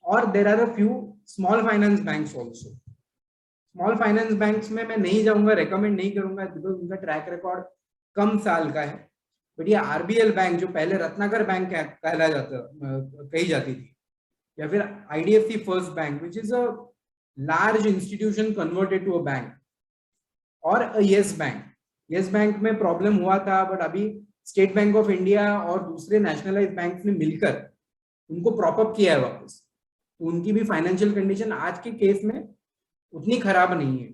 और there are a few small finance banks also. Small finance banks में मैं नहीं जाऊंगा, रेकमेंड नहीं करूंगा बिकॉज उनका ट्रैक रिकॉर्ड कम साल का है, बट ये आरबीएल बैंक जो पहले रत्नाकर बैंक कहला जाता कही जाती थी, या फिर IDFC first Bank which is a large institution converted to a bank, और येस बैंक। येस बैंक में प्रॉब्लम हुआ था, बट अभी स्टेट बैंक ऑफ इंडिया और दूसरे नेशनलाइज बैंक ने मिलकर उनको प्रॉप अप किया है वापस, तो उनकी भी फाइनेंशियल कंडीशन आज के केस में उतनी खराब नहीं है।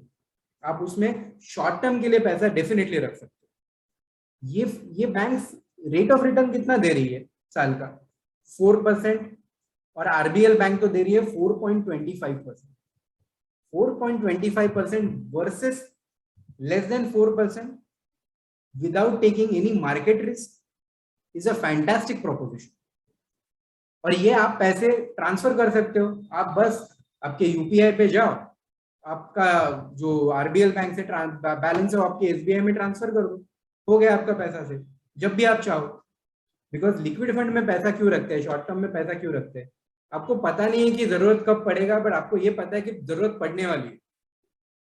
आप उसमें शॉर्ट टर्म के लिए पैसा डेफिनेटली रख सकते हो। ये बैंक्स रेट ऑफ रिटर्न कितना दे रही है साल का? 4%, और आरबीएल बैंक तो दे रही है 4.25%। 4.25% versus less than 4% without taking any market risk is a fantastic proposition। और ये आप पैसे ट्रांसफर कर सकते हो, आप बस आपके यूपीआई पे जाओ, आपका जो आरबीएल बैंक से बैलेंस है आपके एसबीआई में ट्रांसफर कर दो, हो गया आपका पैसा से जब भी आप चाहो। बिकॉज लिक्विड फंड में पैसा क्यों रखते हैं, शॉर्ट टर्म में पैसा क्यों रखते हैं? आपको पता नहीं है कि जरूरत कब पड़ेगा, बट आपको ये पता है कि जरूरत पड़ने वाली है,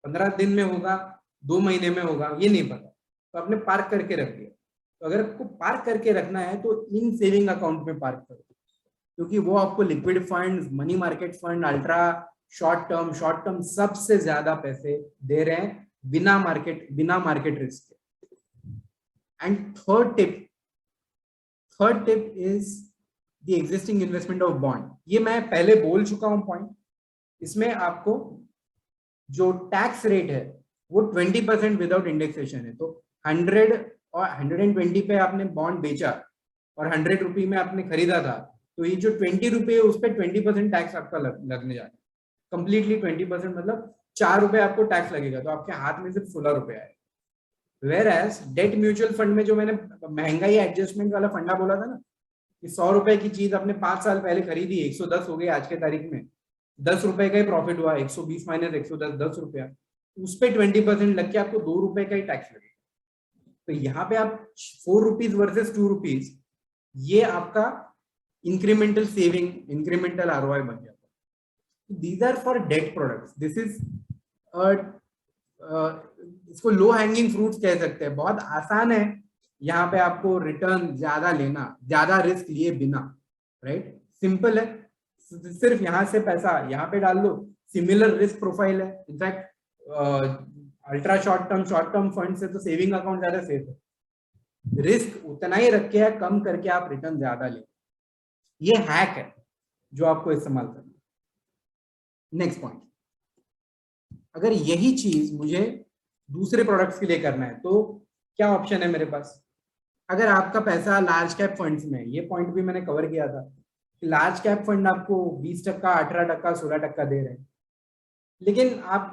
15 दिन में होगा, 2 महीने में होगा, ये नहीं पता, तो आपने पार्क करके रख दिया। तो अगर आपको पार्क करके रखना है तो इन सेविंग अकाउंट में पार्क करो, क्योंकि वो आपको liquid fund, money market fund, ultra short term सबसे ज्यादा पैसे दे रहे हैं बिना मार्केट रिस्क के। And third tip is the existing investment of bond. ये मैं पहले बोल चुका हूं पॉइंट। इसमें आपको जो टैक्स रेट है वो 20% विदाउट इंडेक्सेशन है। तो 100 और 120 पे आपने बॉन्ड बेचा और 100 रुपये में आपने खरीदा था, तो ये जो 20 रुपये है उस पर 20% टैक्स आपका लगने जा रहा है, कंप्लीटली 20%, मतलब 4 रुपए आपको टैक्स लगेगा, तो आपके हाथ में सिर्फ 16 रुपए आए। Whereas debt mutual fund में जो मैंने महंगाई एडजस्टमेंट वाला फंडा बोला था ना, कि 100 रुपए की चीज आपने 5 साल पहले खरीदी, 110 हो गई आज के तारीख में, 10 रुपए का ही प्रॉफिट हुआ, 120 माइनस 110, 10 रुपया, उस पर 20% लग के आपको 2 रुपए का ही टैक्स लगेगा। तो यहाँ पे आप 4 रुपीज वर्सेस 2 रुपीज, ये आपका इंक्रीमेंटल सेविंग, इंक्रीमेंटल आरओआई बन जाता है। These are for debt products. This is इसको लो हैंगिंग फ्रूट्स कह सकते हैं। बहुत आसान है यहाँ पे आपको रिटर्न ज्यादा लेना, ज्यादा रिस्क लिए बिना, राइट? सिंपल है, सिर्फ यहाँ से पैसा यहाँ पे डाल दो, सिमिलर रिस्क प्रोफाइल है। In fact ultra short term fund से तो सेविंग अकाउंट ज्यादा सेफ है। रिस्क उतना ही रख के कम करके आप रिटर्न ज्यादा ले। ये हैक है जो आपको इस्तेमाल करना है। नेक्स्ट पॉइंट, अगर यही चीज मुझे दूसरे प्रोडक्ट्स के लिए करना है तो क्या ऑप्शन है मेरे पास? अगर आपका पैसा लार्ज कैप फंड्स में, ये पॉइंट भी मैंने कवर किया था कि लार्ज कैप फंड आपको 20%, 18%, 16% दे रहे हैं, लेकिन आप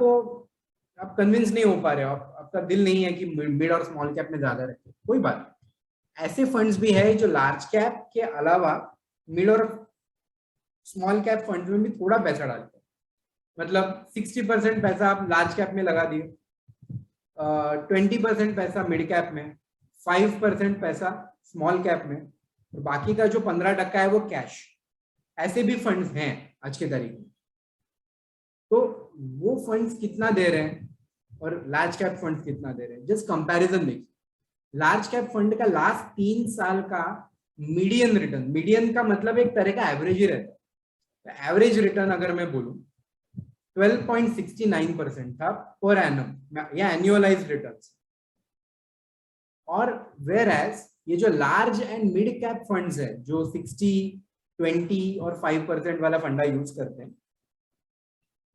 कन्विंस नहीं हो पा रहे हो, आपका दिल नहीं है कि मिड और स्मॉल कैप में ज्यादा रखे, कोई बात नहीं। ऐसे फंड्स भी है जो लार्ज कैप के अलावा मिड और स्मॉल कैप फंड्स में भी थोड़ा पैसा डालते हैं। मतलब 60% पैसा आप लार्ज कैप में लगा दिए, 20% पैसा मिड कैप में, 5% पैसा स्मॉल कैप में, और बाकी का जो 15% है वो कैश। ऐसे भी फंड्स हैं आज के तारीख में। तो वो फंड्स कितना दे रहे हैं और लार्ज कैप फंड्स कितना दे रहे हैं, जस्ट कंपैरिजन देखिए। लार्ज कैप फंड का लास्ट 3 साल का मीडियन रिटर्न, मीडियन का मतलब एक तरह का एवरेज ही रहता है, तो एवरेज रिटर्न अगर मैं बोलूं 12.69% था पर एनम या एनुअलाइज्ड रिटर्न्स। और वेयर एज ये जो large and mid cap funds है जो 60, 20 और 5% वाला फंडा यूज करते हैं,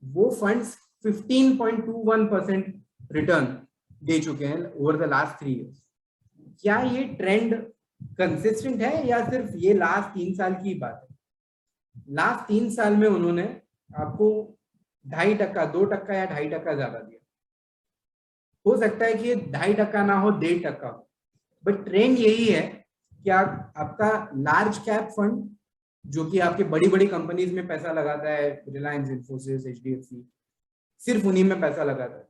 वो फंड्स 15.21% रिटर्न दे चुके हैं ओवर द लास्ट 3 इयर्स। क्या ये ट्रेंड कंसिस्टेंट है या सिर्फ ये लास्ट 3 साल की बात है? लास्ट 3 साल में उन्होंने आपको 2.5%, 2% या 2.5% ज्यादा दिया। हो सकता है कि ये 2.5% ना हो, 1.5% हो, बट ट्रेंड यही है कि आपका लार्ज कैप फंड जो कि आपके बड़ी बड़ी कंपनीज में पैसा लगाता है, रिलायंस, इन्फोसिस, एचडीएफसी, सिर्फ उन्हीं में पैसा लगाता है।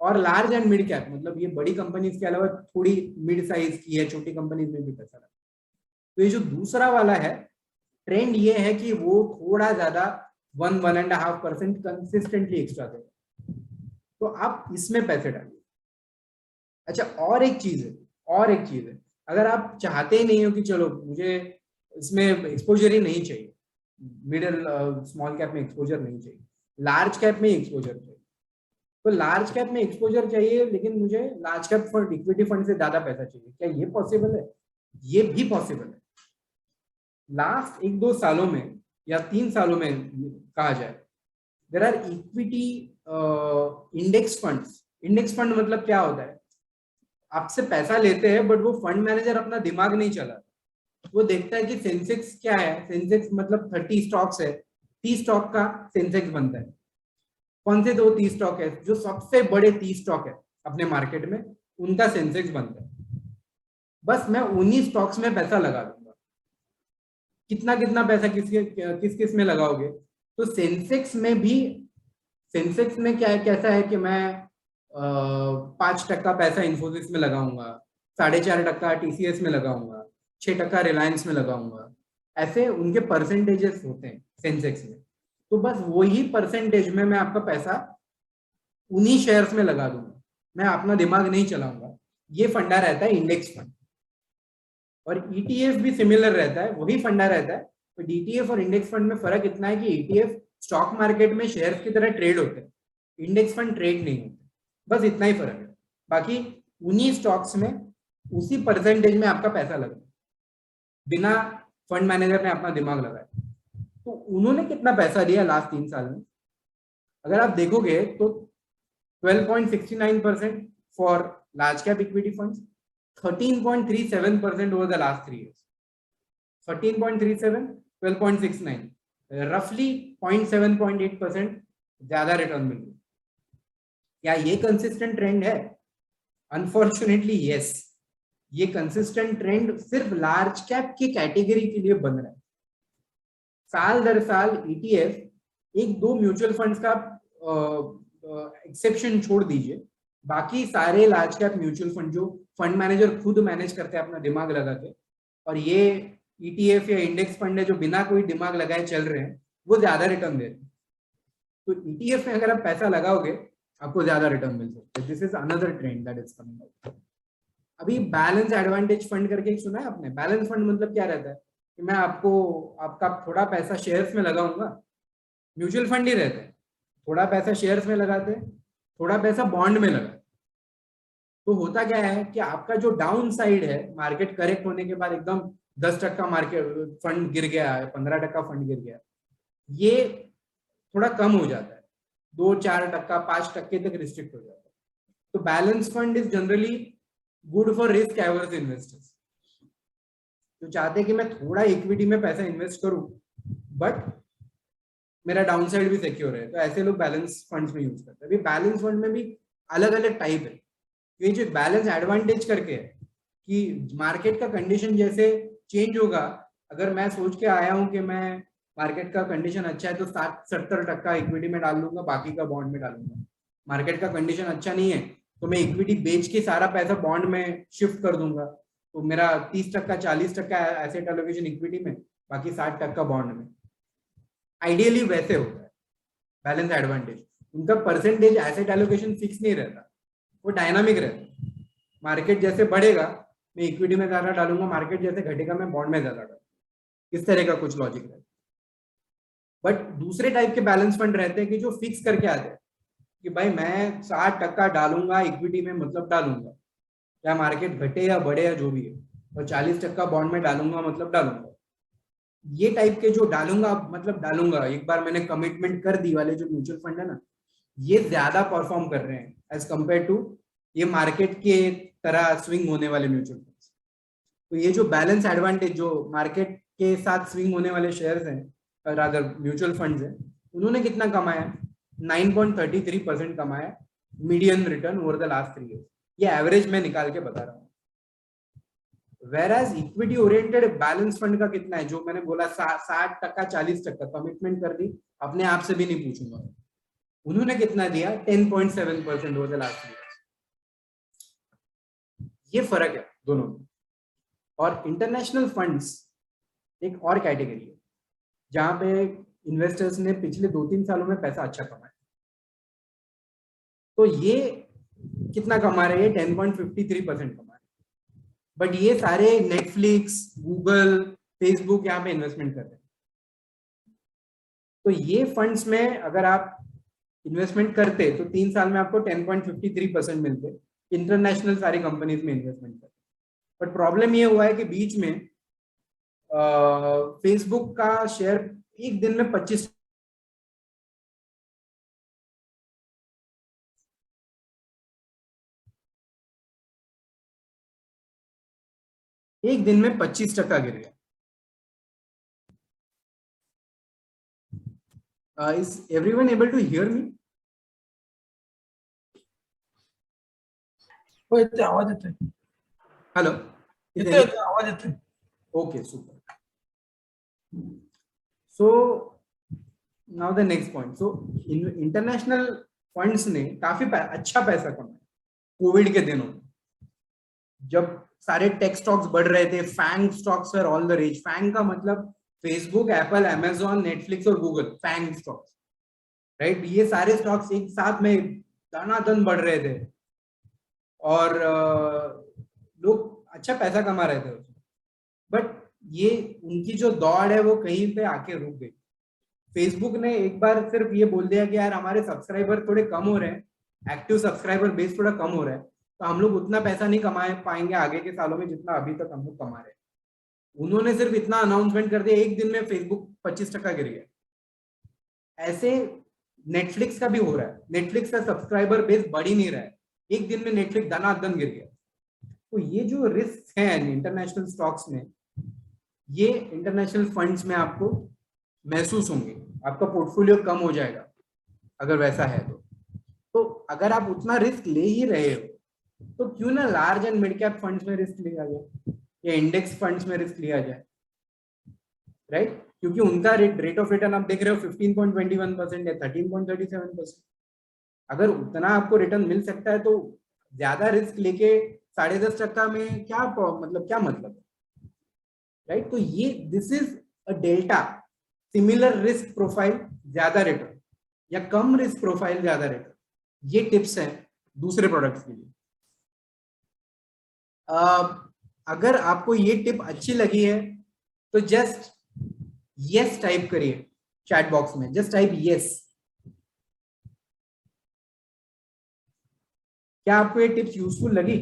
और लार्ज एंड मिड कैप मतलब ये बड़ी कंपनीज के अलावा थोड़ी मिड साइज की है, छोटी कंपनीज में भी पैसा लगाता है। तो ये जो दूसरा वाला है, ट्रेंड ये है कि वो थोड़ा ज्यादा 1-1.5% कंसिस्टेंटली एक्स्ट्रा देगा, तो आप इसमें पैसे डालिए। अच्छा, और एक चीज है, अगर आप चाहते ही नहीं हो कि चलो मुझे इसमें एक्सपोजर ही नहीं चाहिए, मिडिल स्मॉल कैप में एक्सपोजर नहीं चाहिए, लार्ज कैप में एक्सपोजर चाहिए, तो लार्ज कैप में एक्सपोजर चाहिए लेकिन मुझे large cap fund, equity fund से ज्यादा पैसा चाहिए, क्या ये पॉसिबल है? ये भी पॉसिबल है। लास्ट 1-2 सालों में या 3 सालों में कहा जाए, there are equity index funds. Index fund मतलब क्या होता है? आपसे पैसा लेते हैं बट वो फंड मैनेजर अपना दिमाग नहीं चलाता, वो देखता है कि सेंसेक्स क्या है, सेंसेक्स मतलब 30 स्टॉक्स है, 30 स्टॉक का सेंसेक्स बनता है। कौन से 30 स्टॉक है? जो सबसे बड़े 30 स्टॉक है अपने मार्केट में, उनका सेंसेक्स बनता है। बस मैं उन्हीं स्टॉक्स में पैसा लगा दूंगा। कितना कितना पैसा किस किस में लगाओगे? तो सेंसेक्स में भी, सेंसेक्स में क्या है, कैसा है कि मैं 5% पैसा इन्फोसिस में लगाऊंगा, 4.5% टीसीएस में लगाऊंगा, 6% रिलायंस में लगाऊंगा, ऐसे उनके परसेंटेजेस होते हैं सेंसेक्स में। तो बस वही परसेंटेज में मैं आपका पैसा उन्हीं शेयर्स में लगा दूंगा, मैं अपना दिमाग नहीं चलाऊंगा। ये फंडा रहता है इंडेक्स फंड। और ईटीएफ भी सिमिलर रहता है, वही फंडा रहता है। तो डीटीएफ और इंडेक्स फंड में फर्क इतना है कि ईटीएफ स्टॉक मार्केट में शेयर्स की तरह ट्रेड होते हैं, इंडेक्स फंड ट्रेड नहीं होते, बस इतना ही फर्क है। बाकी उन्हीं स्टॉक्स में उसी परसेंटेज में आपका पैसा लगा, बिना फंड मैनेजर ने अपना दिमाग लगाया। तो उन्होंने कितना पैसा दिया लास्ट 3 साल में? अगर आप देखोगे तो 12.69% for large cap equity funds, 13.37% over the last 3 years. 13.37, 12.69, रफली 0.7-0.8% ज्यादा रिटर्न मिल रही। क्या ये कंसिस्टेंट ट्रेंड है? Unfortunately yes. ये कंसिस्टेंट ट्रेंड सिर्फ लार्ज कैप की कैटेगरी के लिए बन रहा है। साल दर साल ईटीएफ, 1-2 म्यूचुअल फंड्स का एक्सेप्शन छोड़ दीजिए, बाकी सारे लार्ज कैप म्यूचुअल फंड जो फंड मैनेजर खुद मैनेज करते हैं अपना दिमाग लगा के, और ये ईटीएफ या इंडेक्स फंड है जो बिना कोई दिमाग लगाए चल रहे हैं, वो ज्यादा रिटर्न दे रहे हैं। तो ईटीएफ में अगर आप पैसा लगाओगे आपको ज्यादा रिटर्न मिल सकता है। This is another trend that is coming out. अभी बैलेंस एडवांटेज फंड करके एक सुना है आपने? बैलेंस फंड मतलब क्या रहता है कि मैं आपका थोड़ा पैसा शेयर्स में लगाऊंगा, म्यूचुअल फंड ही रहते हैं, थोड़ा पैसा शेयर्स में लगाते हैं, थोड़ा पैसा बॉन्ड में लगाते हैं। तो होता क्या है कि आपका जो डाउन साइड है, मार्केट करेक्ट होने के बाद एकदम 10% मार्केट फंड गिर गया है, 15% फंड गिर गया, ये थोड़ा कम हो जाता है, 2-4%, 5% तक रिस्ट्रिक्ट हो जाता है। तो balance fund is generally good for risk averse investors, जो चाहते हैं कि मैं थोड़ा इक्विटी में पैसा इन्वेस्ट करूं बट मेरा डाउन साइड भी सिक्योर है, तो ऐसे लोग बैलेंस फंड्स में यूज करते हैं। अभी बैलेंस फंड में भी अलग अलग टाइप है। ये जो बैलेंस एडवांटेज करके है कि मार्केट का कंडीशन जैसे चेंज होगा, अगर मैं सोच के आया हूं कि मैं मार्केट का कंडीशन अच्छा है तो 60-70% इक्विटी में डाल लूंगा, बाकी का बॉन्ड में डालूंगा। मार्केट का कंडीशन अच्छा नहीं है तो मैं इक्विटी बेच के सारा पैसा बॉन्ड में शिफ्ट कर दूंगा, तो मेरा 30%, 40% एसेट एलोकेशन इक्विटी में, बाकी 60% बॉन्ड में। आइडियली वैसे होता है बैलेंस एडवांटेज। उनका परसेंटेज एसेट एलोकेशन फिक्स नहीं रहता, वो डायनामिक रहता है। मार्केट जैसे बढ़ेगा मैं इक्विटी में ज्यादा डालूंगा, मार्केट जैसे घटेगा मैं बॉन्ड में ज्यादा डालूंगा। इस तरह का कुछ लॉजिक रहता है। बट दूसरे टाइप के बैलेंस फंड रहते हैं कि जो फिक्स करके आते हैं कि भाई मैं 60% डालूंगा इक्विटी में, मतलब डालूंगा, या मार्केट घटे या बढ़े या जो भी है, और 40% बॉन्ड में डालूंगा, मतलब डालूंगा। ये टाइप के जो डालूंगा मतलब डालूंगा, एक बार मैंने कमिटमेंट कर दी वाले जो म्यूचुअल फंड है ना, ये ज्यादा परफॉर्म कर रहे हैं एज कंपेयर टू ये मार्केट के तरह स्विंग होने वाले म्यूचुअल फंड। तो ये जो बैलेंस एडवांटेज जो मार्केट के साथ स्विंग होने वाले शेयर्स हैं, रादर म्यूचुअल फंड्स हैं, उन्होंने कितना कमाया? 9.33% कमाया median return over the last 3 years. ये एवरेज में निकाल के बता रहा हूँ। वेराज इक्विटी ओरिएंटेड बैलेंस फंड का कितना है, जो मैंने बोला 60%, 40% कमिटमेंट कर दी, अपने आप से भी नहीं पूछूंगा, उन्होंने कितना दिया? 10.7% ओवर द लास्ट 3 ईयर्स। ये फर्क है दोनों में। और इंटरनेशनल फंड्स एक और कैटेगरी है जहां पे इन्वेस्टर्स ने पिछले 2-3 सालों में पैसा अच्छा कमाया। तो ये कितना कमा रहे हैं? 10.53% कमा रहे हैं। बट ये सारे नेटफ्लिक्स, गूगल, फेसबुक यहाँ पे इन्वेस्टमेंट कर रहे हैं। तो ये फंड्स में अगर आप इन्वेस्टमेंट करते तो 3 साल में आपको 10.53% मिलते इंटरनेशनल सारी कंपनीज में इन्वेस्टमेंट करते। बट प्रॉब्लम ये हुआ है कि बीच में फेसबुक का शेयर एक दिन में 25 25% गिर गया। Is everyone able to hear me?
हो येते, आवाज येते.
Hello.
येते आवाज येते.
Okay, super. So now the next point. So international funds ने काफी अच्छा पैसा कमाया कोविड के दिनों में, जब सारे टेक स्टॉक्स बढ़ रहे थे। FAANG stocks were all the rage. FAANG का मतलब फेसबुक, एप्पल, अमेजॉन, नेटफ्लिक्स और गूगल, फैंग स्टॉक्स, राइट? ये सारे स्टॉक्स एक साथ में दनादन बढ़ रहे थे और लोग अच्छा पैसा कमा रहे थे। बट ये उनकी जो दौड़ है वो कहीं पे आके रुक गई। फेसबुक ने एक बार सिर्फ ये बोल दिया कि यार हमारे सब्सक्राइबर थोड़े कम हो रहे हैं, एक्टिव सब्सक्राइबर बेस थोड़ा कम हो रहा है, तो हम लोग उतना पैसा नहीं कमा पाएंगे आगे के सालों में जितना अभी तक हम लोग कमा रहे हैं। उन्होंने सिर्फ इतना अनाउंसमेंट कर दिया, एक दिन में फेसबुक 25% गिर गया। ऐसे नेटफ्लिक्स का भी हो रहा है। नेटफ्लिक्स का सब्सक्राइबर बेस बढ़ ही नहीं रहा है, एक दिन में नेटफ्लिक्स दनादन गिर गया। तो ये जो रिस्क है इंटरनेशनल स्टॉक्स में, ये इंटरनेशनल फंड्स में आपको महसूस होंगे। आपका पोर्टफोलियो कम हो जाएगा अगर वैसा है तो अगर आप उतना रिस्क ले ही रहे हो तो क्यों ना large and mid cap funds में रिस्क लिया जाए या इंडेक्स फंड्स में रिस्क लिया जाए, राइट? क्योंकि उनका रेट ऑफ रिटर्न आप देख रहे हो 15.21% या 13.37%। अगर उतना आपको रिटर्न मिल सकता है तो ज्यादा रिस्क लेके 10.5% में क्या मतलब है, राइट? तो ये this is a delta, similar risk profile ज्यादा रिटर्न या कम रिस्क प्रोफाइल ज्यादा रिटर्न। ये टिप्स हैं दूसरे प्रोडक्ट्स के लिए। अगर आपको ये टिप अच्छी लगी है तो जस्ट यस टाइप करिए चैट बॉक्स में, जस्ट टाइप यस। क्या आपको ये टिप्स यूजफुल लगी?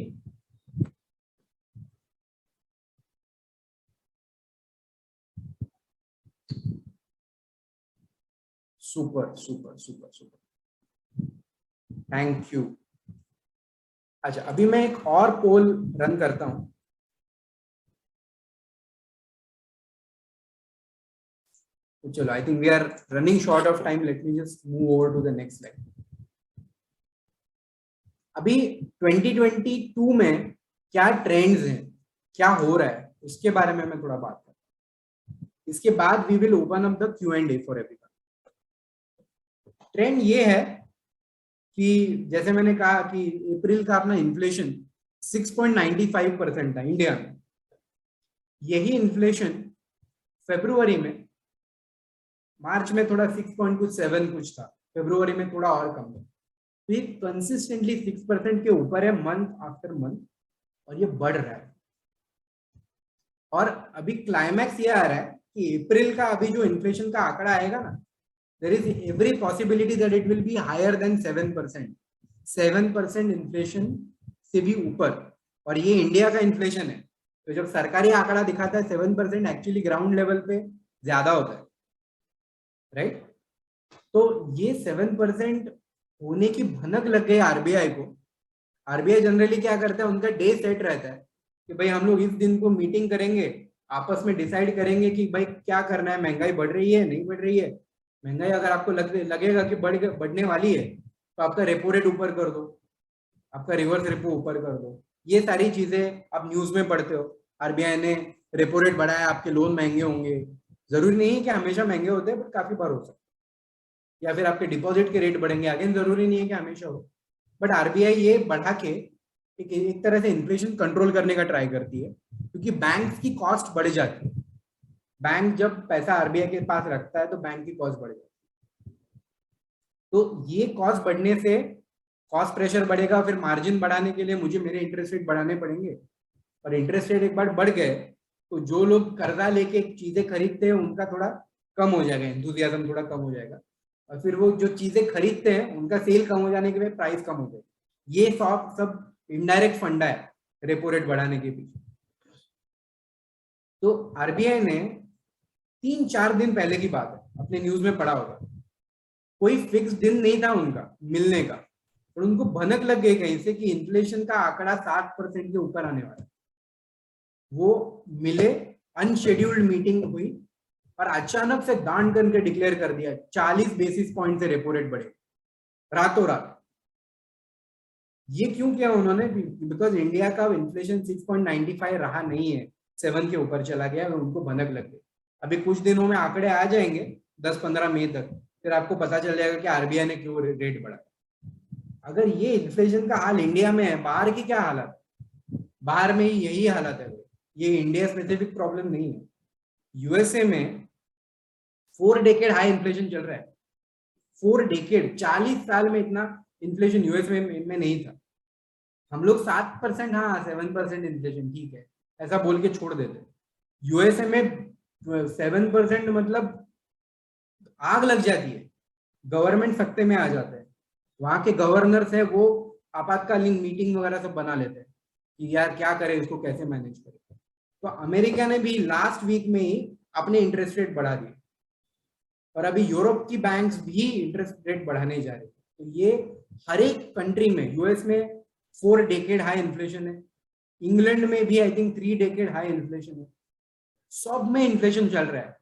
Super super super super, thank you. अच्छा, अभी मैं एक और पोल रन करता हूं। तो चलो, I think we are running short of time, let me just move over to the next slide. अभी 2022 में क्या ट्रेंड्स हैं, क्या हो रहा है, उसके बारे में मैं थोड़ा बात करता हूं। इसके बाद we will open up the Q&A for everyone. Trend ये है कि जैसे मैंने कहा कि अप्रैल का अपना इन्फ्लेशन 6.95% था इंडिया में। यही इन्फ्लेशन फरवरी में, मार्च में थोड़ा 6.7 कुछ था, फरवरी में थोड़ा और कम था। तो ये कंसिस्टेंटली 6% के ऊपर है मंथ आफ्टर मंथ, और ये बढ़ रहा है। और अभी क्लाइमैक्स ये आ रहा है कि अप्रैल का अभी जो इन्फ्लेशन का आंकड़ा आएगा ना, there is every possibility that it will be higher than 7%. 7% inflation से भी ऊपर, और ये इंडिया का इन्फ्लेशन है। तो जब सरकारी आंकड़ा दिखाता है 7%, एक्चुअली ग्राउंड लेवल पे ज्यादा होता है, राइट? तो ये 7% होने की भनक लग गई आरबीआई को। आरबीआई जनरली क्या करता है, उनका डे सेट रहता है कि भाई हम लोग इस दिन को मीटिंग करेंगे, आपस में डिसाइड करेंगे कि भाई क्या करना है, महंगाई बढ़ रही है नहीं बढ़ रही है। महंगाई अगर आपको लगेगा कि बढ़ने वाली है तो आपका रेपो रेट ऊपर कर दो, आपका रिवर्स रेपो ऊपर कर दो। ये सारी चीजें आप न्यूज में पढ़ते हो, आरबीआई ने रेपो रेट बढ़ाया, आपके लोन महंगे होंगे। जरूरी नहीं है कि हमेशा महंगे होते हैं, बट काफी बार हो सकते हैं। या फिर आपके डिपॉजिट के रेट बढ़ेंगे, अगेन जरूरी नहीं है कि हमेशा हो, बट आरबीआई ये बढ़ा के एक तरह से इन्फ्लेशन कंट्रोल करने का ट्राई करती है, क्योंकि बैंक की कॉस्ट बढ़ जाती है। बैंक जब पैसा आरबीआई के पास रखता है तो बैंक की कॉस्ट बढ़ जाती है। तो ये कॉस्ट बढ़ने से कॉस्ट प्रेशर बढ़ेगा, फिर मार्जिन बढ़ाने के लिए मुझे मेरे इंटरेस्ट रेट बढ़ाने पड़ेंगे, और इंटरेस्ट रेट एक बार बढ़ गए तो जो लोग कर्जा लेके चीजें खरीदते हैं उनका थोड़ा कम हो जाएगा, एंथुसियाज्म थोड़ा कम हो जाएगा, और फिर वो जो चीजें खरीदते हैं उनका सेल कम हो जाने के बाद प्राइस कम हो जाएगी। ये सब इनडायरेक्ट फंडा है रेपो रेट बढ़ाने के पीछे। तो आरबीआई ने 3-4 दिन पहले की बात है, अपने न्यूज में पढ़ा होगा, कोई फिक्स दिन नहीं था उनका मिलने का, और उनको भनक लग गई कहीं से कि इन्फ्लेशन का आंकड़ा 7% के ऊपर आने वाला है। वो मिले, अनशेड्यूल्ड मीटिंग हुई, और अचानक से दांड करके डिक्लेयर कर दिया 40 बेसिस पॉइंट से रेपो रेट बढ़े रातों रात। ये क्यों किया उन्होंने? बिकॉज इंडिया का इन्फ्लेशन 6.95 रहा नहीं है, 7 के ऊपर चला गया, उनको भनक लग गई। अभी कुछ दिनों में आंकड़े आ जाएंगे 10-15 मई तक, फिर आपको पता चल जाएगा कि आरबीआई ने क्यों रेट बढ़ा। अगर ये इन्फ्लेशन का हाल इंडिया में है, बाहर की क्या हालत? बाहर में ही यही हालत है, ये इंडिया स्पेसिफिक प्रॉब्लम नहीं है। यूएसए में 4 डेकेड हाई इन्फ्लेशन चल रहा है, 4 डेकेड, 40 साल में इतना इन्फ्लेशन यूएस में नहीं था। हम लोग 7%, हाँ 7% इन्फ्लेशन ठीक है ऐसा बोल के छोड़ देते। यूएसए में 7% मतलब आग लग जाती है, गवर्नमेंट सत्ते में आ जाता है, वहां के गवर्नर्स है वो आपातकालीन मीटिंग वगैरह सब बना लेते हैं कि यार क्या करें, इसको कैसे मैनेज करें। तो अमेरिका ने भी लास्ट वीक में ही अपने इंटरेस्ट रेट बढ़ा दिए, और अभी यूरोप की बैंक्स भी इंटरेस्ट रेट बढ़ाने जा रही है। तो ये हर एक कंट्री में, यूएस में 4 डेकेड हाई इन्फ्लेशन है, इंग्लैंड में भी I think 3 decade high inflation है, सब में इन्फ्लेशन चल रहा है।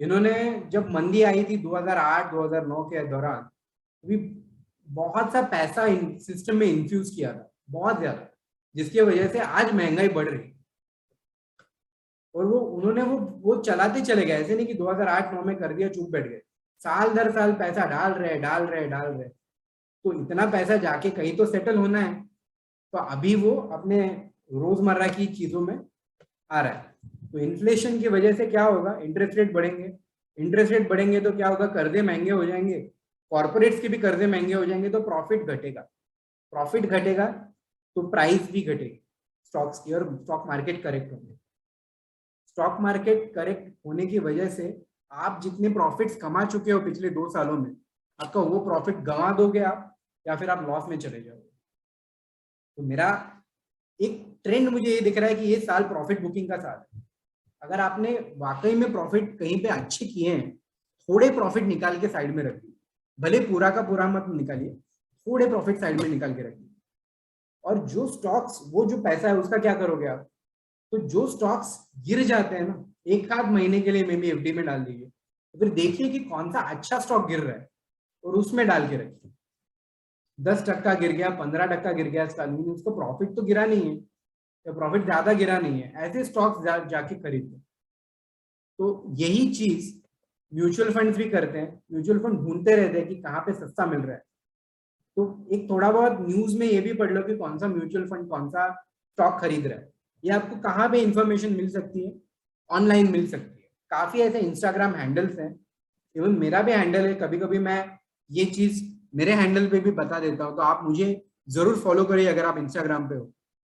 इन्होंने जब मंदी आई थी 2008-2009 के दौरान, भी बहुत सा पैसा सिस्टम में इन्फ्यूज किया था, बहुत ज्यादा, जिसकी वजह से आज महंगाई बढ़ रही है। और उन्होंने वो चलाते चले गए, ऐसे नहीं कि 2008-9 में कर दिया चुप बैठ गए, साल दर साल पैसा डाल रहे। तो इतना पैसा जाके कहीं तो सेटल होना है, तो अभी वो अपने रोजमर्रा की चीजों में आ रहा है। तो इन्फ्लेशन की वजह से क्या होगा, इंटरेस्ट रेट बढ़ेंगे तो क्या होगा, कर्जे महंगे हो जाएंगे, कॉर्पोरेट्स के भी कर्जे महंगे हो जाएंगे, तो प्रॉफिट घटेगा तो प्राइस भी घटेगी स्टॉक्स की, और स्टॉक मार्केट करेक्ट होंगे। स्टॉक मार्केट करेक्ट होने की वजह से आप जितने प्रॉफिट्स कमा चुके हो पिछले 2 सालों में, आपका वो प्रॉफिट गंवा दोगे आप, या फिर आप लॉस में चले जाओगे। तो मेरा एक ट्रेंड मुझे ये दिख रहा है कि ये साल प्रॉफिट बुकिंग का साल है। अगर आपने वाकई में प्रॉफिट कहीं पे अच्छे किए हैं, थोड़े प्रॉफिट निकाल के साइड में रखिए, भले पूरा का पूरा मत निकालिए, थोड़े प्रॉफिट साइड में निकाल के रखिए। और जो स्टॉक्स, वो जो पैसा है उसका क्या करोगे आप? तो जो स्टॉक्स गिर जाते हैं ना, 1-8 महीने के लिए मे बी एफडी में डाल दीजिए, तो फिर देखिए कि कौन सा अच्छा स्टॉक गिर रहा है और उसमें डाल के रखिए। 10% गिर गया, 15% गिर गया, उसको प्रॉफिट तो गिरा नहीं है, तो प्रॉफिट ज्यादा गिरा नहीं है, ऐसे स्टॉक्स जाके खरीदते। तो यही चीज म्यूचुअल फंड्स भी करते हैं, म्यूचुअल फंड ढूंढते रहते हैं कि कहाँ पे सस्ता मिल रहा है। तो एक थोड़ा बहुत न्यूज में ये भी पढ़ लो कि कौन सा म्यूचुअल फंड कौन सा स्टॉक खरीद रहा है। ये आपको कहाँ पे इंफॉर्मेशन मिल सकती है? ऑनलाइन मिल सकती है। काफी ऐसे इंस्टाग्राम हैंडल्स हैं, इवन मेरा भी हैंडल है, कभी कभी मैं ये चीज मेरे हैंडल पे भी बता देता हूँ, तो आप मुझे जरूर फॉलो करिए अगर आप इंस्टाग्राम पे हो,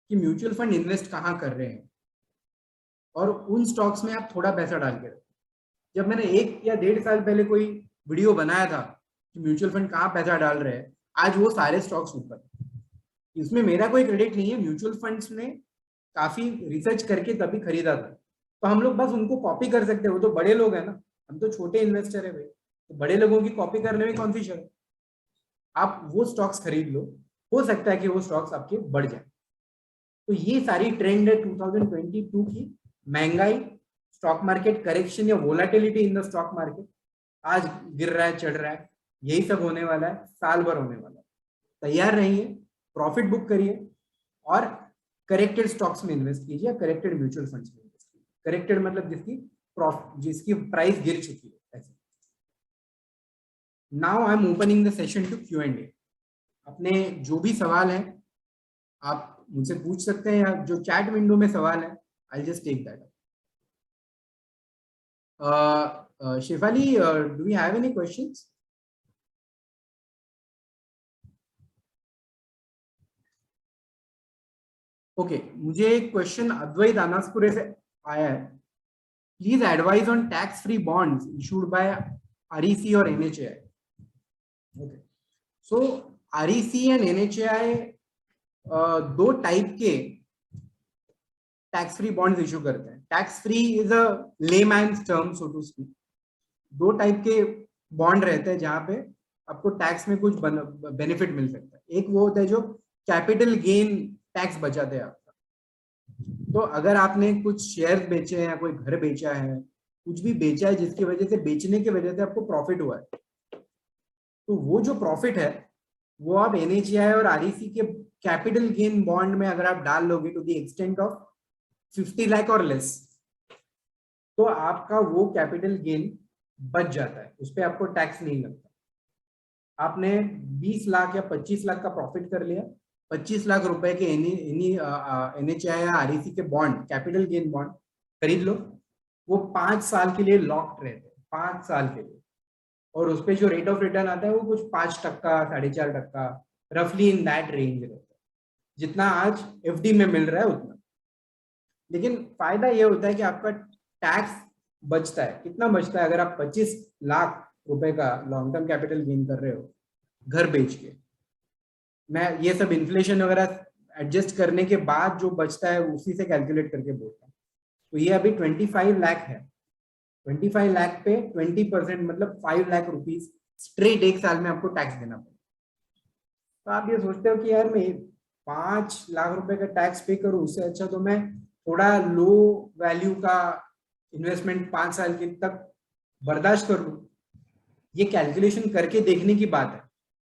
कि म्यूचुअल फंड इन्वेस्ट कहाँ कर रहे हैं, और उन स्टॉक्स में आप थोड़ा पैसा डाल के रखें। जब मैंने 1 या 1.5 साल पहले कोई वीडियो बनाया था कि म्यूचुअल फंड कहाँ पैसा डाल रहे हैं, आज वो सारे स्टॉक्स ऊपर। इसमें मेरा कोई क्रेडिट नहीं है, म्यूचुअल फंड्स ने काफी रिसर्च करके तभी खरीदा था, तो हम लोग बस उनको कॉपी कर सकते हैं, वो तो बड़े लोग हैं ना, हम तो छोटे इन्वेस्टर है भाई, तो बड़े लोगों की कॉपी करने में कौन सी शर्त। आप वो स्टॉक्स खरीद लो, हो सकता है कि वो स्टॉक्स आपके बढ़ जाए। तो ये सारी ट्रेंड है 2022 की, महंगाई, स्टॉक मार्केट करेक्शन या volatility in the stock market, आज गिर रहा है चढ़ रहा है, यही सब होने वाला है, साल भर होने वाला है। तैयार रहिए, प्रॉफिट बुक करिए और करेक्टेड स्टॉक्स में इन्वेस्ट कीजिए, करेक्टेड म्यूचुअल फंड्स में इन्वेस्ट कीजिए। करेक्टेड मतलब जिसकी प्राइस गिर चुकी है ऐसे। Now I am opening the session to Q&A। अपने जो भी सवाल है आप मुझसे पूछ सकते हैं, या जो चैट विंडो में सवाल है I just take that. Shefali, do you have any questions? Okay, मुझे एक क्वेश्चन अद्वैत अनासपुरे से आया है। Please advise on tax free bonds issued by REC और NHAI। Okay, so REC and NHAI दो टाइप के टैक्स फ्री बॉन्ड्स इशू करते हैं। Tax free is a layman's term so to speak. दो टाइप के बॉन्ड रहते हैं जहां पे आपको टैक्स में कुछ बेनिफिट मिल सकता है। एक वो होता है जो कैपिटल गेन टैक्स बचाते हैं आपका। तो अगर आपने कुछ शेयर बेचे हैं या कोई घर बेचा है, कुछ भी बेचा है जिसकी वजह से, बेचने की वजह से आपको प्रॉफिट हुआ है, तो वो जो प्रॉफिट है वो आप NHAI और REC के कैपिटल गेन बॉन्ड में अगर आप डाल लोगे to the extent of 50 lakh और लेस, तो आपका वो कैपिटल गेन बच जाता है, उस पर आपको टैक्स नहीं लगता। आपने 20 लाख या 25 लाख का प्रॉफिट कर लिया, 25 लाख रुपए के NHAI या REC के बॉन्ड, कैपिटल गेन बॉन्ड खरीद लो, वो 5 साल के लिए लॉक्ड रहते हैं, 5 साल के लिए, और उस पर जो रेट ऑफ रिटर्न आता है वो कुछ 5%, 4.5%, रफली इन दैट रेंज रहता है, जितना आज FD में मिल रहा है उतना। लेकिन फायदा ये होता है कि आपका टैक्स बचता है। कितना बचता है? अगर आप 25 लाख रुपए का लॉन्ग टर्म कैपिटल गेन कर रहे हो घर बेच के, मैं ये सब इन्फ्लेशन वगैरह एडजस्ट करने के बाद जो बचता है उसी से कैलकुलेट करके बोलता हूँ। तो ये अभी 25 लाख है, 25 लाख पे 20% मतलब 5 लाख रुपीज स्ट्रेट एक साल में आपको टैक्स देना पड़ेगा। तो आप ये सोचते हो कि यार मैं 5 लाख रुपए का टैक्स पे करूं, उससे अच्छा तो मैं थोड़ा लो वैल्यू का इन्वेस्टमेंट 5 साल के तक बर्दाश्त कर लूं। ये कैलकुलेशन करके देखने की बात है,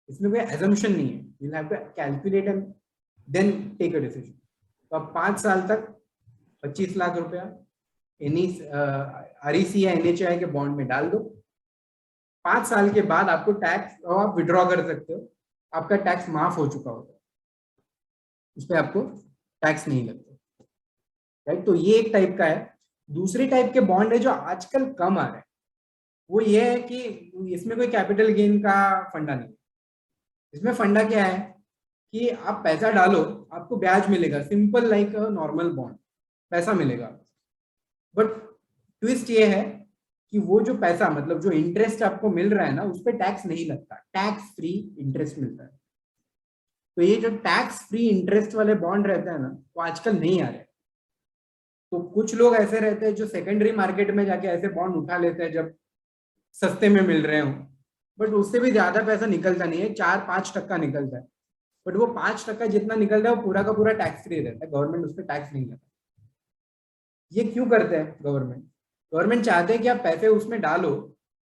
इसमें कोई एजम्पशन नहीं है। You have to calculate and then take a decision. तो आप 5 साल तक 25 लाख रुपया REC या NHAI के बॉन्ड में डाल दो। 5 साल के बाद आपको टैक्स, आप विड्रॉ कर सकते हो, आपका टैक्स माफ हो चुका होगा, उस पर आपको टैक्स नहीं लगता, राइट। तो ये एक टाइप का है। दूसरे टाइप के बॉन्ड है जो आजकल कम आ रहे हैं, वो ये है कि इसमें कोई कैपिटल गेन का फंडा नहीं है। इसमें फंडा क्या है कि आप पैसा डालो, आपको ब्याज मिलेगा, simple like a normal bond, पैसा मिलेगा। बट ट्विस्ट ये है कि वो जो पैसा, मतलब जो इंटरेस्ट आपको मिल रहा है ना, उस पर टैक्स नहीं लगता, टैक्स फ्री इंटरेस्ट मिलता है। तो ये जो टैक्स फ्री इंटरेस्ट वाले बॉन्ड रहते हैं ना, वो आजकल नहीं आ रहे। तो कुछ लोग ऐसे रहते हैं जो सेकेंडरी मार्केट में जाके ऐसे बॉन्ड उठा लेते हैं जब सस्ते में मिल रहे हो, बट उससे भी ज्यादा पैसा निकलता नहीं है, 4-5% निकलता है। बट वो 5% जितना निकलता है वो पूरा का पूरा टैक्स फ्री रहता है, गवर्नमेंट उस पर टैक्स नहीं लगाता। ये क्यों करते हैं गवर्नमेंट? गवर्नमेंट चाहते हैं कि आप पैसे उसमें डालो,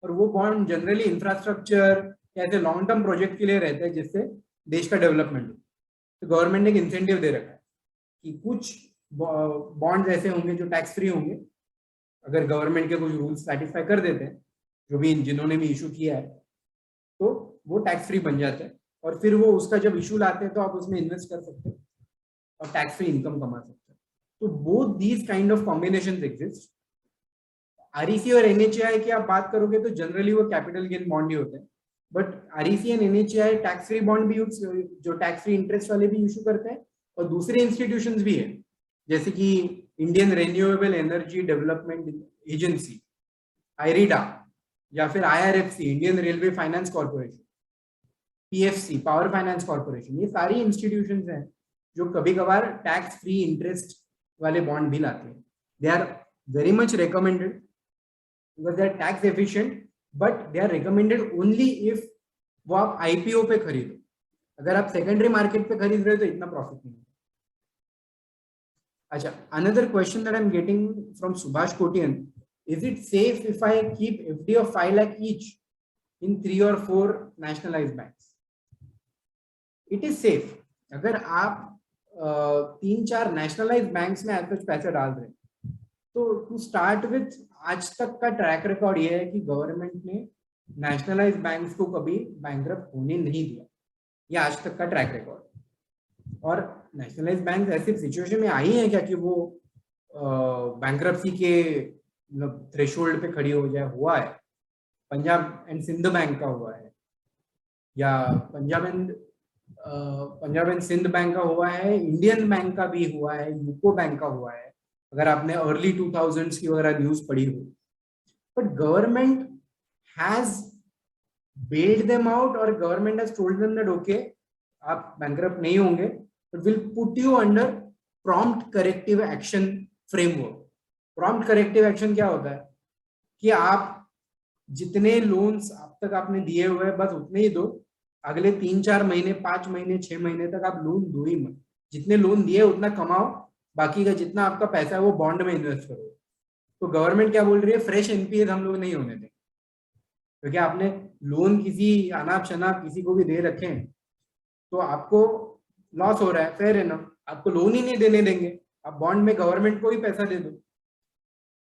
और वो बॉन्ड जनरली इंफ्रास्ट्रक्चर या ऐसे लॉन्ग टर्म प्रोजेक्ट के लिए रहते हैं जिससे देश का डेवलपमेंट हो। तो गवर्नमेंट ने एक इंसेंटिव दे रखा है कि कुछ बॉन्ड ऐसे होंगे जो टैक्स फ्री होंगे, अगर गवर्नमेंट के कुछ रूल्स सेटिस्फाई कर देते हैं, जो भी जिन्होंने भी इशू किया है, तो वो टैक्स फ्री बन जाते हैं, और फिर वो उसका जब इशू लाते हैं तो आप उसमें इन्वेस्ट कर सकते हो और टैक्स फ्री इनकम कमा सकते हो। तो both these kind of combinations exist. REC और NHAI की आप बात करोगे तो जनरली वो कैपिटल गेन बॉन्ड ही होते हैं, but REC and NHAI tax free bond भी, जो टैक्स फ्री इंटरेस्ट वाले भी इशू करते हैं, और दूसरे इंस्टीट्यूशंस भी है, जैसे कि Indian renewable energy development agency, IREDA, या फिर IRFC, Indian railway finance corporation, PFC, power finance corporation, ये सारी इंस्टीट्यूशंस हैं जो कभी कभार टैक्स फ्री इंटरेस्ट वाले बॉन्ड भी लाते हैं. They are very much recommended because they are tax efficient, but they are recommended only if वो आप IPO पे खरीदो. अगर आप सेकेंडरी मार्केट पे खरीद रहे हो तो इतना प्रॉफिट नहीं है. अच्छा, another question that I'm getting from Subhash Kotian, is it safe if I keep FD of 5 lakh each in 3 or 4 nationalized banks? It is safe. अगर आप 3-4 nationalized banks में ऐसे पैसे डाल रहे हैं तो to start with, आज तक का ट्रैक रिकॉर्ड ये है कि गवर्नमेंट ने नेशनलाइज्ड बैंक्स को कभी बैंकरप्ट होने नहीं दिया. ये आज तक का ट्रैक रिकॉर्ड. और नेशनलाइज्ड बैंक ऐसी सिचुएशन में आई है क्या कि वो बैंकरप्सी के मतलब थ्रेशोल्ड पे खड़ी हो जाए? हुआ है. पंजाब एंड सिंध बैंक का हुआ है, या पंजाब एंड सिंध बैंक का हुआ है, इंडियन बैंक का भी हुआ है, यूको बैंक का हुआ है, अगर आपने अर्ली 2000s की वगैरह न्यूज पढ़ी हो. But government has bailed them out, और government has told them that okay, आप bankrupt नहीं होंगे, but will put you under prompt corrective action framework. prompt corrective action क्या होता है कि आप जितने लोन्स अब तक आपने दिए हुए हैं बस उतने ही दो, अगले 3-4 महीने, 5 महीने, 6 महीने तक आप लोन दो ही मत. जितने लोन दिए उतना कमाओ, बाकी का जितना आपका पैसा है वो बॉन्ड में इन्वेस्ट करो. तो गवर्नमेंट क्या बोल रही है, फ्रेश NPA हम लोग नहीं होने देंगे, क्योंकि आपने लोन किसी अनाप शनाप किसी को भी दे रखे हैं तो आपको लॉस हो रहा है. फेयर इनफ, आपको लोन ही नहीं देने देंगे, आप बॉन्ड में गवर्नमेंट को ही पैसा दे दो,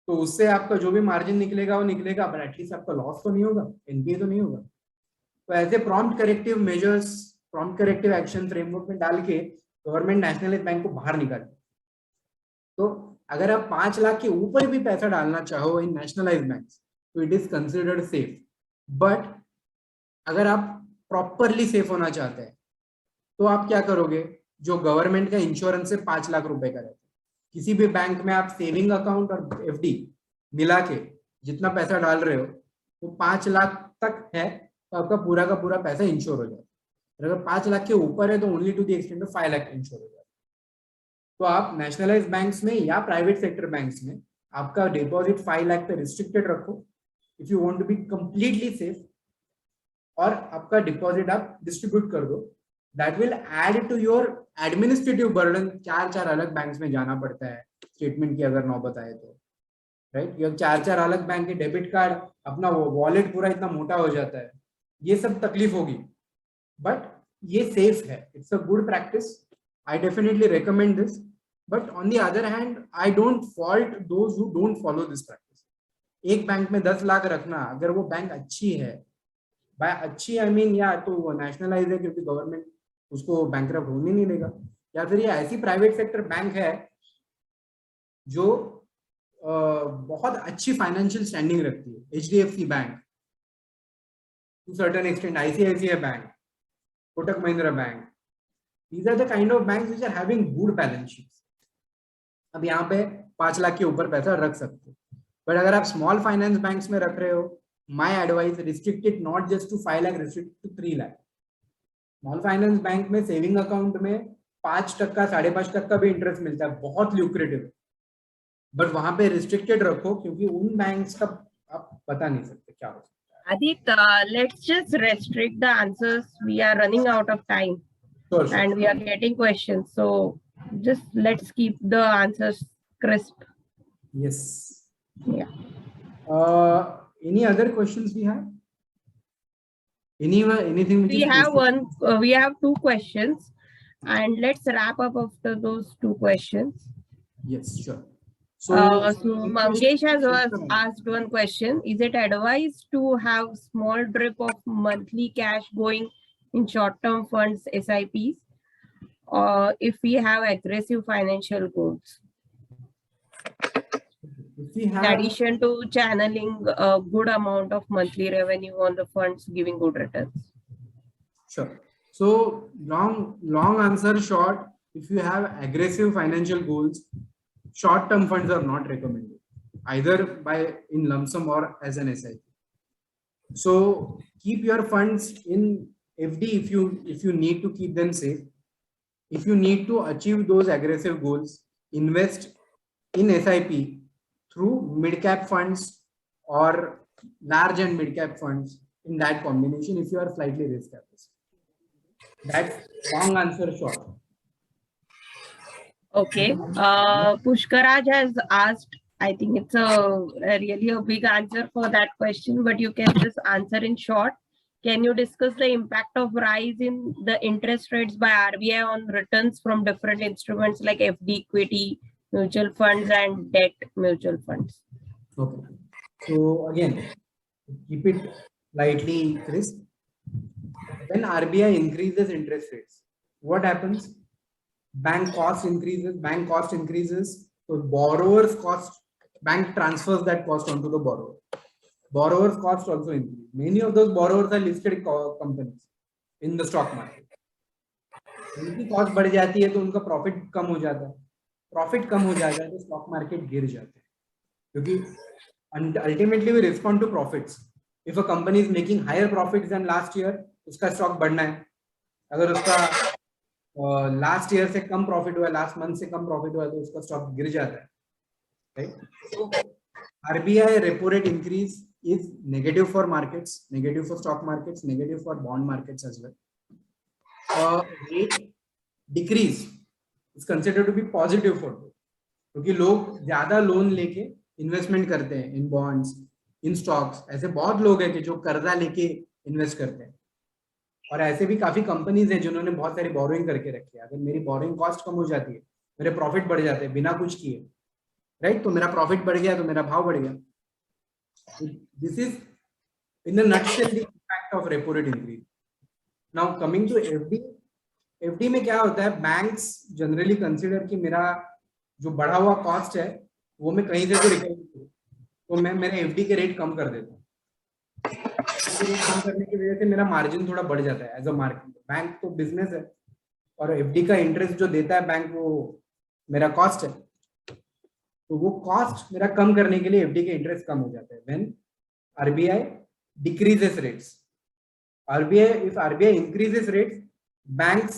तो उससे आपका जो भी मार्जिन निकलेगा वो निकलेगा, बट एटलीस्ट आपका लॉस तो नहीं होगा, NPA तो नहीं होगा. तो ऐसे prompt corrective measures, prompt corrective action framework में डाल के गवर्नमेंट नेशनलाइज्ड बैंक को बाहर निकालती. तो अगर आप 5 लाख के ऊपर भी पैसा डालना चाहो इन नेशनलाइज्ड बैंक तो it is considered safe. But अगर आप प्रॉपरली सेफ होना चाहते हैं तो आप क्या करोगे, जो गवर्नमेंट का इंश्योरेंस है 5 लाख रुपए का रहता है, किसी भी बैंक में आप सेविंग अकाउंट और FD मिला के जितना पैसा डाल रहे हो वो 5 लाख तक है तो आपका पूरा का पूरा पैसा इंश्योर हो जाता है. अगर 5 लाख के ऊपर है तो only to the extent of 5 lakh insure हो जाता है. तो आप नेशनलाइज्ड बैंक्स में या प्राइवेट सेक्टर बैंक्स में आपका डिपॉजिट 5 लाख पे रिस्ट्रिक्टेड रखो if you want to be completely safe, और आपका डिपॉजिट आप डिस्ट्रीब्यूट कर दो. That will add to your administrative burden. 4 अलग बैंक्स में जाना पड़ता है स्टेटमेंट की अगर नौबत आए तो, राइट. ये 4 अलग बैंक के डेबिट कार्ड, अपना वॉलेट पूरा इतना मोटा हो जाता है, ये सब तकलीफ होगी. बट ये सेफ है, it's a good practice. I definitely recommend this, but on the other hand, I don't fault those who don't follow this practice. एक बैंक में 10 लाख रखना, अगर वो बैंक अच्छी है, बाय अच्छी आई मीन या तो वो नेशनलाइज है क्योंकि गवर्नमेंट उसको बैंकरप्ट होने नहीं देगा, या फिर ये ऐसी प्राइवेट सेक्टर बैंक है जो बहुत अच्छी फाइनेंशियल स्टैंडिंग रखती है. HDFC bank, to certain extent ICICI bank, Kotak Mahindra bank, these are the kind of banks which are having good balance sheets. अब यहाँ पे 5 लाख के ऊपर पैसा रख सकते हो. बट अगर आप स्मॉल फाइनेंस बैंक्स में रख रहे हो, my advice, restrict it not just to 5 lakh, restrict to 3 lakh. Small finance bank में सेविंग अकाउंट में 5%, 5.5% भी इंटरेस्ट मिलता है, बहुत ल्यूक्रेटिव. बट वहां पे रिस्ट्रिक्टेड रखो क्योंकि उन बैंक्स का आप बता नहीं सकते क्या हो सकता है.
Adit, let's just restrict the answers. We are running out of time.
Sure.
And we are getting questions, so just let's keep the answers crisp.
Yes.
Yeah.
Any other questions we have? Anything?
We have we have 2 questions, and let's wrap up after those 2 questions.
Yes, sure. So
Mangesh has asked one question: is it advised to have small drip of monthly cash going in short-term funds, SIPs, or if we have aggressive financial goals, in addition to channeling a good amount of monthly revenue on the funds giving good returns?
Sure. So long answer short, if you have aggressive financial goals, short-term funds are not recommended either by in lump sum or as an SIP. So keep your funds in FD if you need to keep them safe. If you need to achieve those aggressive goals, invest in SIP through mid-cap funds or large and mid-cap funds in that combination if you are slightly risk averse. That's long answer short.
Okay. Pushkaraj has asked, I think it's a really a big answer for that question, but you can just answer in short. Can you discuss the impact of rise in the interest rates by RBI on returns from different instruments like FD, equity, mutual funds, and debt mutual funds?
Okay. So again, keep it lightly crisp. When RBI increases interest rates, what happens? Bank cost increases. So borrower's cost, bank transfers that cost onto the borrower. Borrower's cost also increase. Many of those borrowers are listed companies in the stock market. उनकी cost बढ़ जाती है तो उनका profit कम हो जाता है. Profit कम हो जाएगा तो स्टॉक मार्केट गिर जाते हैं, क्योंकि ultimately we respond to profits. If a company is making higher profits then last year, उसका स्टॉक बढ़ना है. अगर उसका लास्ट ईयर से कम प्रॉफिट हुआ, लास्ट मंथ से कम प्रॉफिट हुआ, तो उसका स्टॉक गिर जाता है, right? RBI repo rate increase is negative for markets, negative for stock markets, negative for bond markets as well. Rate decrease is considered to be positive for both, क्योंकि लोग ज्यादा लोन लेके इन्वेस्टमेंट करते हैं इन bonds, इन stocks. ऐसे बहुत लोग हैं कि जो कर्जा लेके इन्वेस्ट करते हैं, और ऐसे भी काफी कंपनीज हैं जिन्होंने बहुत सारी बोरोइंग करके रखी है. अगर मेरी बोरोइंग कॉस्ट कम हो जाती है, मेरे प्रॉफिट बढ़ जाते हैं बिना कुछ किए, राइट? तो मेरा प्रॉफिट बढ़ गया तो मेरा भाव बढ़ गया. This is in a nutshell the impact of repo rate increase. Now coming to FD. FD में क्या होता है, बैंक्स जनरली कंसीडर कि मेरा जो बढ़ा हुआ कॉस्ट है वो मैं कहीं से तो रिकवर करूं, तो मैं मेरे एफडी के रेट कम कर देता हूँ. रेट कम करने की वजह से मेरा मार्जिन थोड़ा बढ़ जाता है एज अ मार्केट. बैंक तो बिजनेस है और एफडी का इंटरेस्ट जो देता है बैंक, वो मेरा कॉस्ट है. तो वो कॉस्ट मेरा कम करने के लिए एफडी के इंटरेस्ट कम हो जाता है. When RBI decreases rates, if RBI increases rates, banks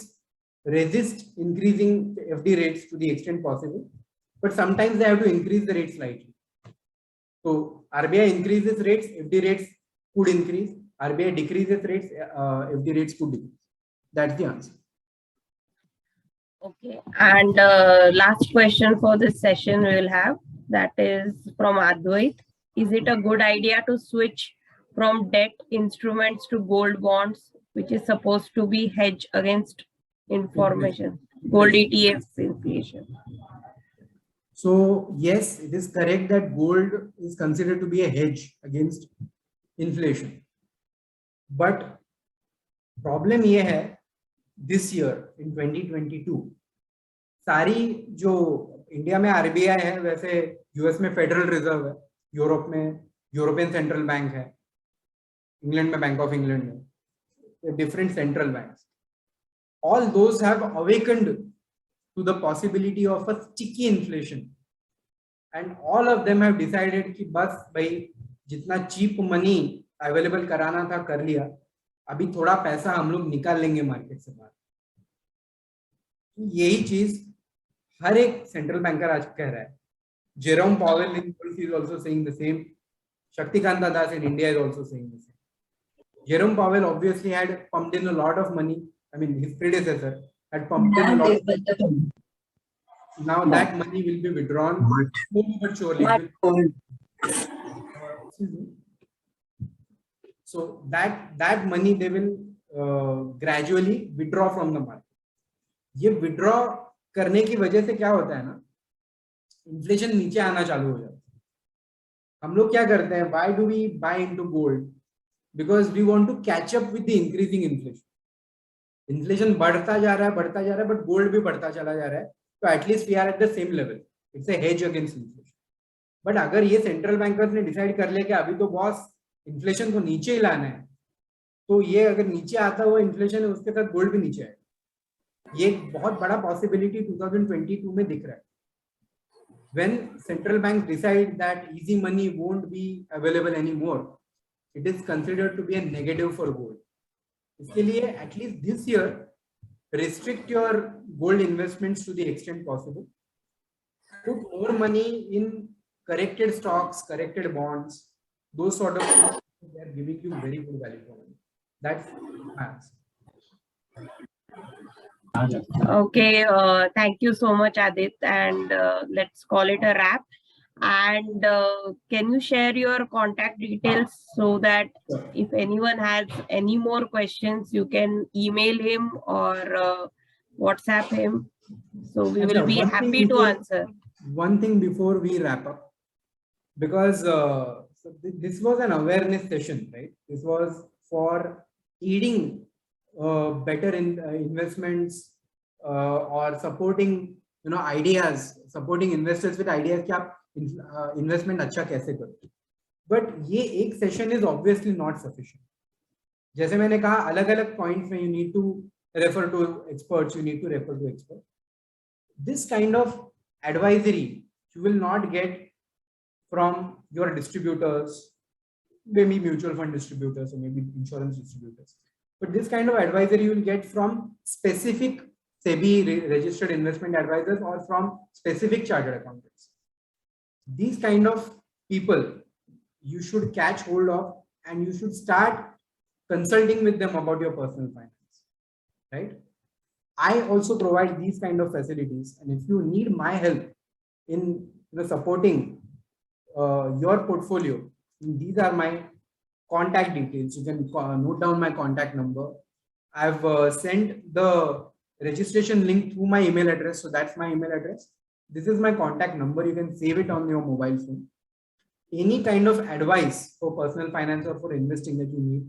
resist increasing FD rates to the extent possible, but sometimes they have to increase the rates slightly. So RBI increases rates, FD rates could increase. RBI decreases rates, FD rates could decrease. That's the answer.
Okay, and last question for this session we will have, that is from Advait. Is it a good idea to switch from debt instruments to gold bonds, which is supposed to be hedge against information, gold ETFs inflation?
So yes, it is correct that gold is considered to be a hedge against inflation, but problem ये है, this year in 2022 सारी जो India में RBI है, वैसे US में federal reserve है, Europe में यूरोपियन सेंट्रल बैंक है, इंग्लैंड में बैंक ऑफ इंग्लैंड है, different central banks, all those have awakened to the possibility of a sticky inflation, and all of them have decided कि बस भाई जितना चीप मनी अवेलेबल कराना था कर लिया, अभी थोड़ा पैसा हम लोग निकाल लेंगे मार्केट से बाहर. यही चीज हर एक सेंट्रल बैंकर आज कह रहा है. Jerome Powell in US is also saying the same. Shaktikanta Das in India is also saying the same. Jerome Powell obviously had pumped in a lot of money. I mean, his predecessor had pumped in a lot of money. Now that money will be withdrawn slowly but surely. So that money they will gradually withdraw from the market. ये withdraw करने की वजह से क्या होता है ना, inflation नीचे आना चालू हो जाता है. हम लोग क्या करते हैं, why do we buy into gold? Because we want to catch up with the increasing inflation. Inflation बढ़ता जा रहा है, but gold भी बढ़ता चला जा रहा है, तो at least we are at the same level. It's a hedge against inflation. But अगर ये सेंट्रल बैंकर्स ने डिसाइड कर लिया कि अभी तो बॉस इन्फ्लेशन को नीचे ही लाना है, तो ये अगर नीचे आता हुआ इन्फ्लेशन है, उसके साथ गोल्ड भी नीचे आएगा. ये एक बहुत बड़ा पॉसिबिलिटी 2022 में दिख रहा है. When central banks decide that easy money won't be available anymore, it is considered to be a negative for gold. इसके लिए at least this year, restrict your gold investments to the extent possible. Put more money in corrected stocks, corrected bonds, those sort of things. They are giving you very good value for money. That's my answer.
Okay, thank you so much, Adit, and let's call it a wrap. And can you share your contact details so that if anyone has any more questions, you can email him or WhatsApp him. So we will be happy to answer.
One thing before we wrap up, because this was an awareness session, right? This was for aiding better in investments or supporting, ideas, supporting investors with ideas कि आप investment अच्छा कैसे करो. But ये एक session is obviously not sufficient. जैसे मैंने कहा अलग-अलग points में you need to refer to experts, you need to refer to experts. This kind of advisory you will not get from your distributors, maybe mutual fund distributors or maybe insurance distributors. But this kind of advisory you will get from specific SEBI registered investment advisors or from specific chartered accountants. These kind of people you should catch hold of and you should start consulting with them about your personal finance, right? I also provide these kind of facilities, and if you need my help in supporting your portfolio, these are my contact details. You can note down my contact number. I've sent the registration link through my email address, so that's my email address. This is my contact number. You can save it on your mobile phone. Any kind of advice for personal finance or for investing that you need,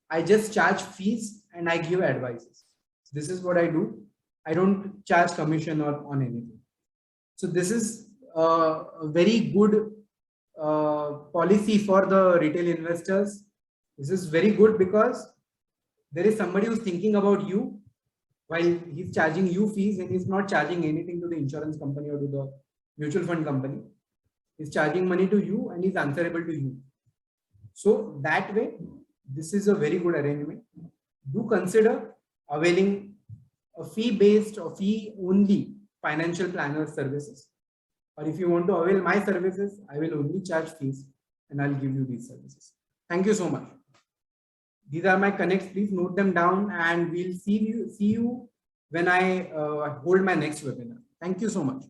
I just charge fees and I give advices. This is what I do. I don't charge commission or on anything. So this is a very good policy for the retail investors. This is very good because there is somebody who's thinking about you while he's charging you fees, and he's not charging anything to the insurance company or to the mutual fund company. He's charging money to you and he's answerable to you. So that way, this is a very good arrangement. Do consider availing a fee-based or fee-only financial planner services. Or if you want to avail my services, I will only charge fees and I'll give you these services. Thank you so much. These are my connects. Please note them down, and we'll see you when I hold my next webinar. Thank you so much.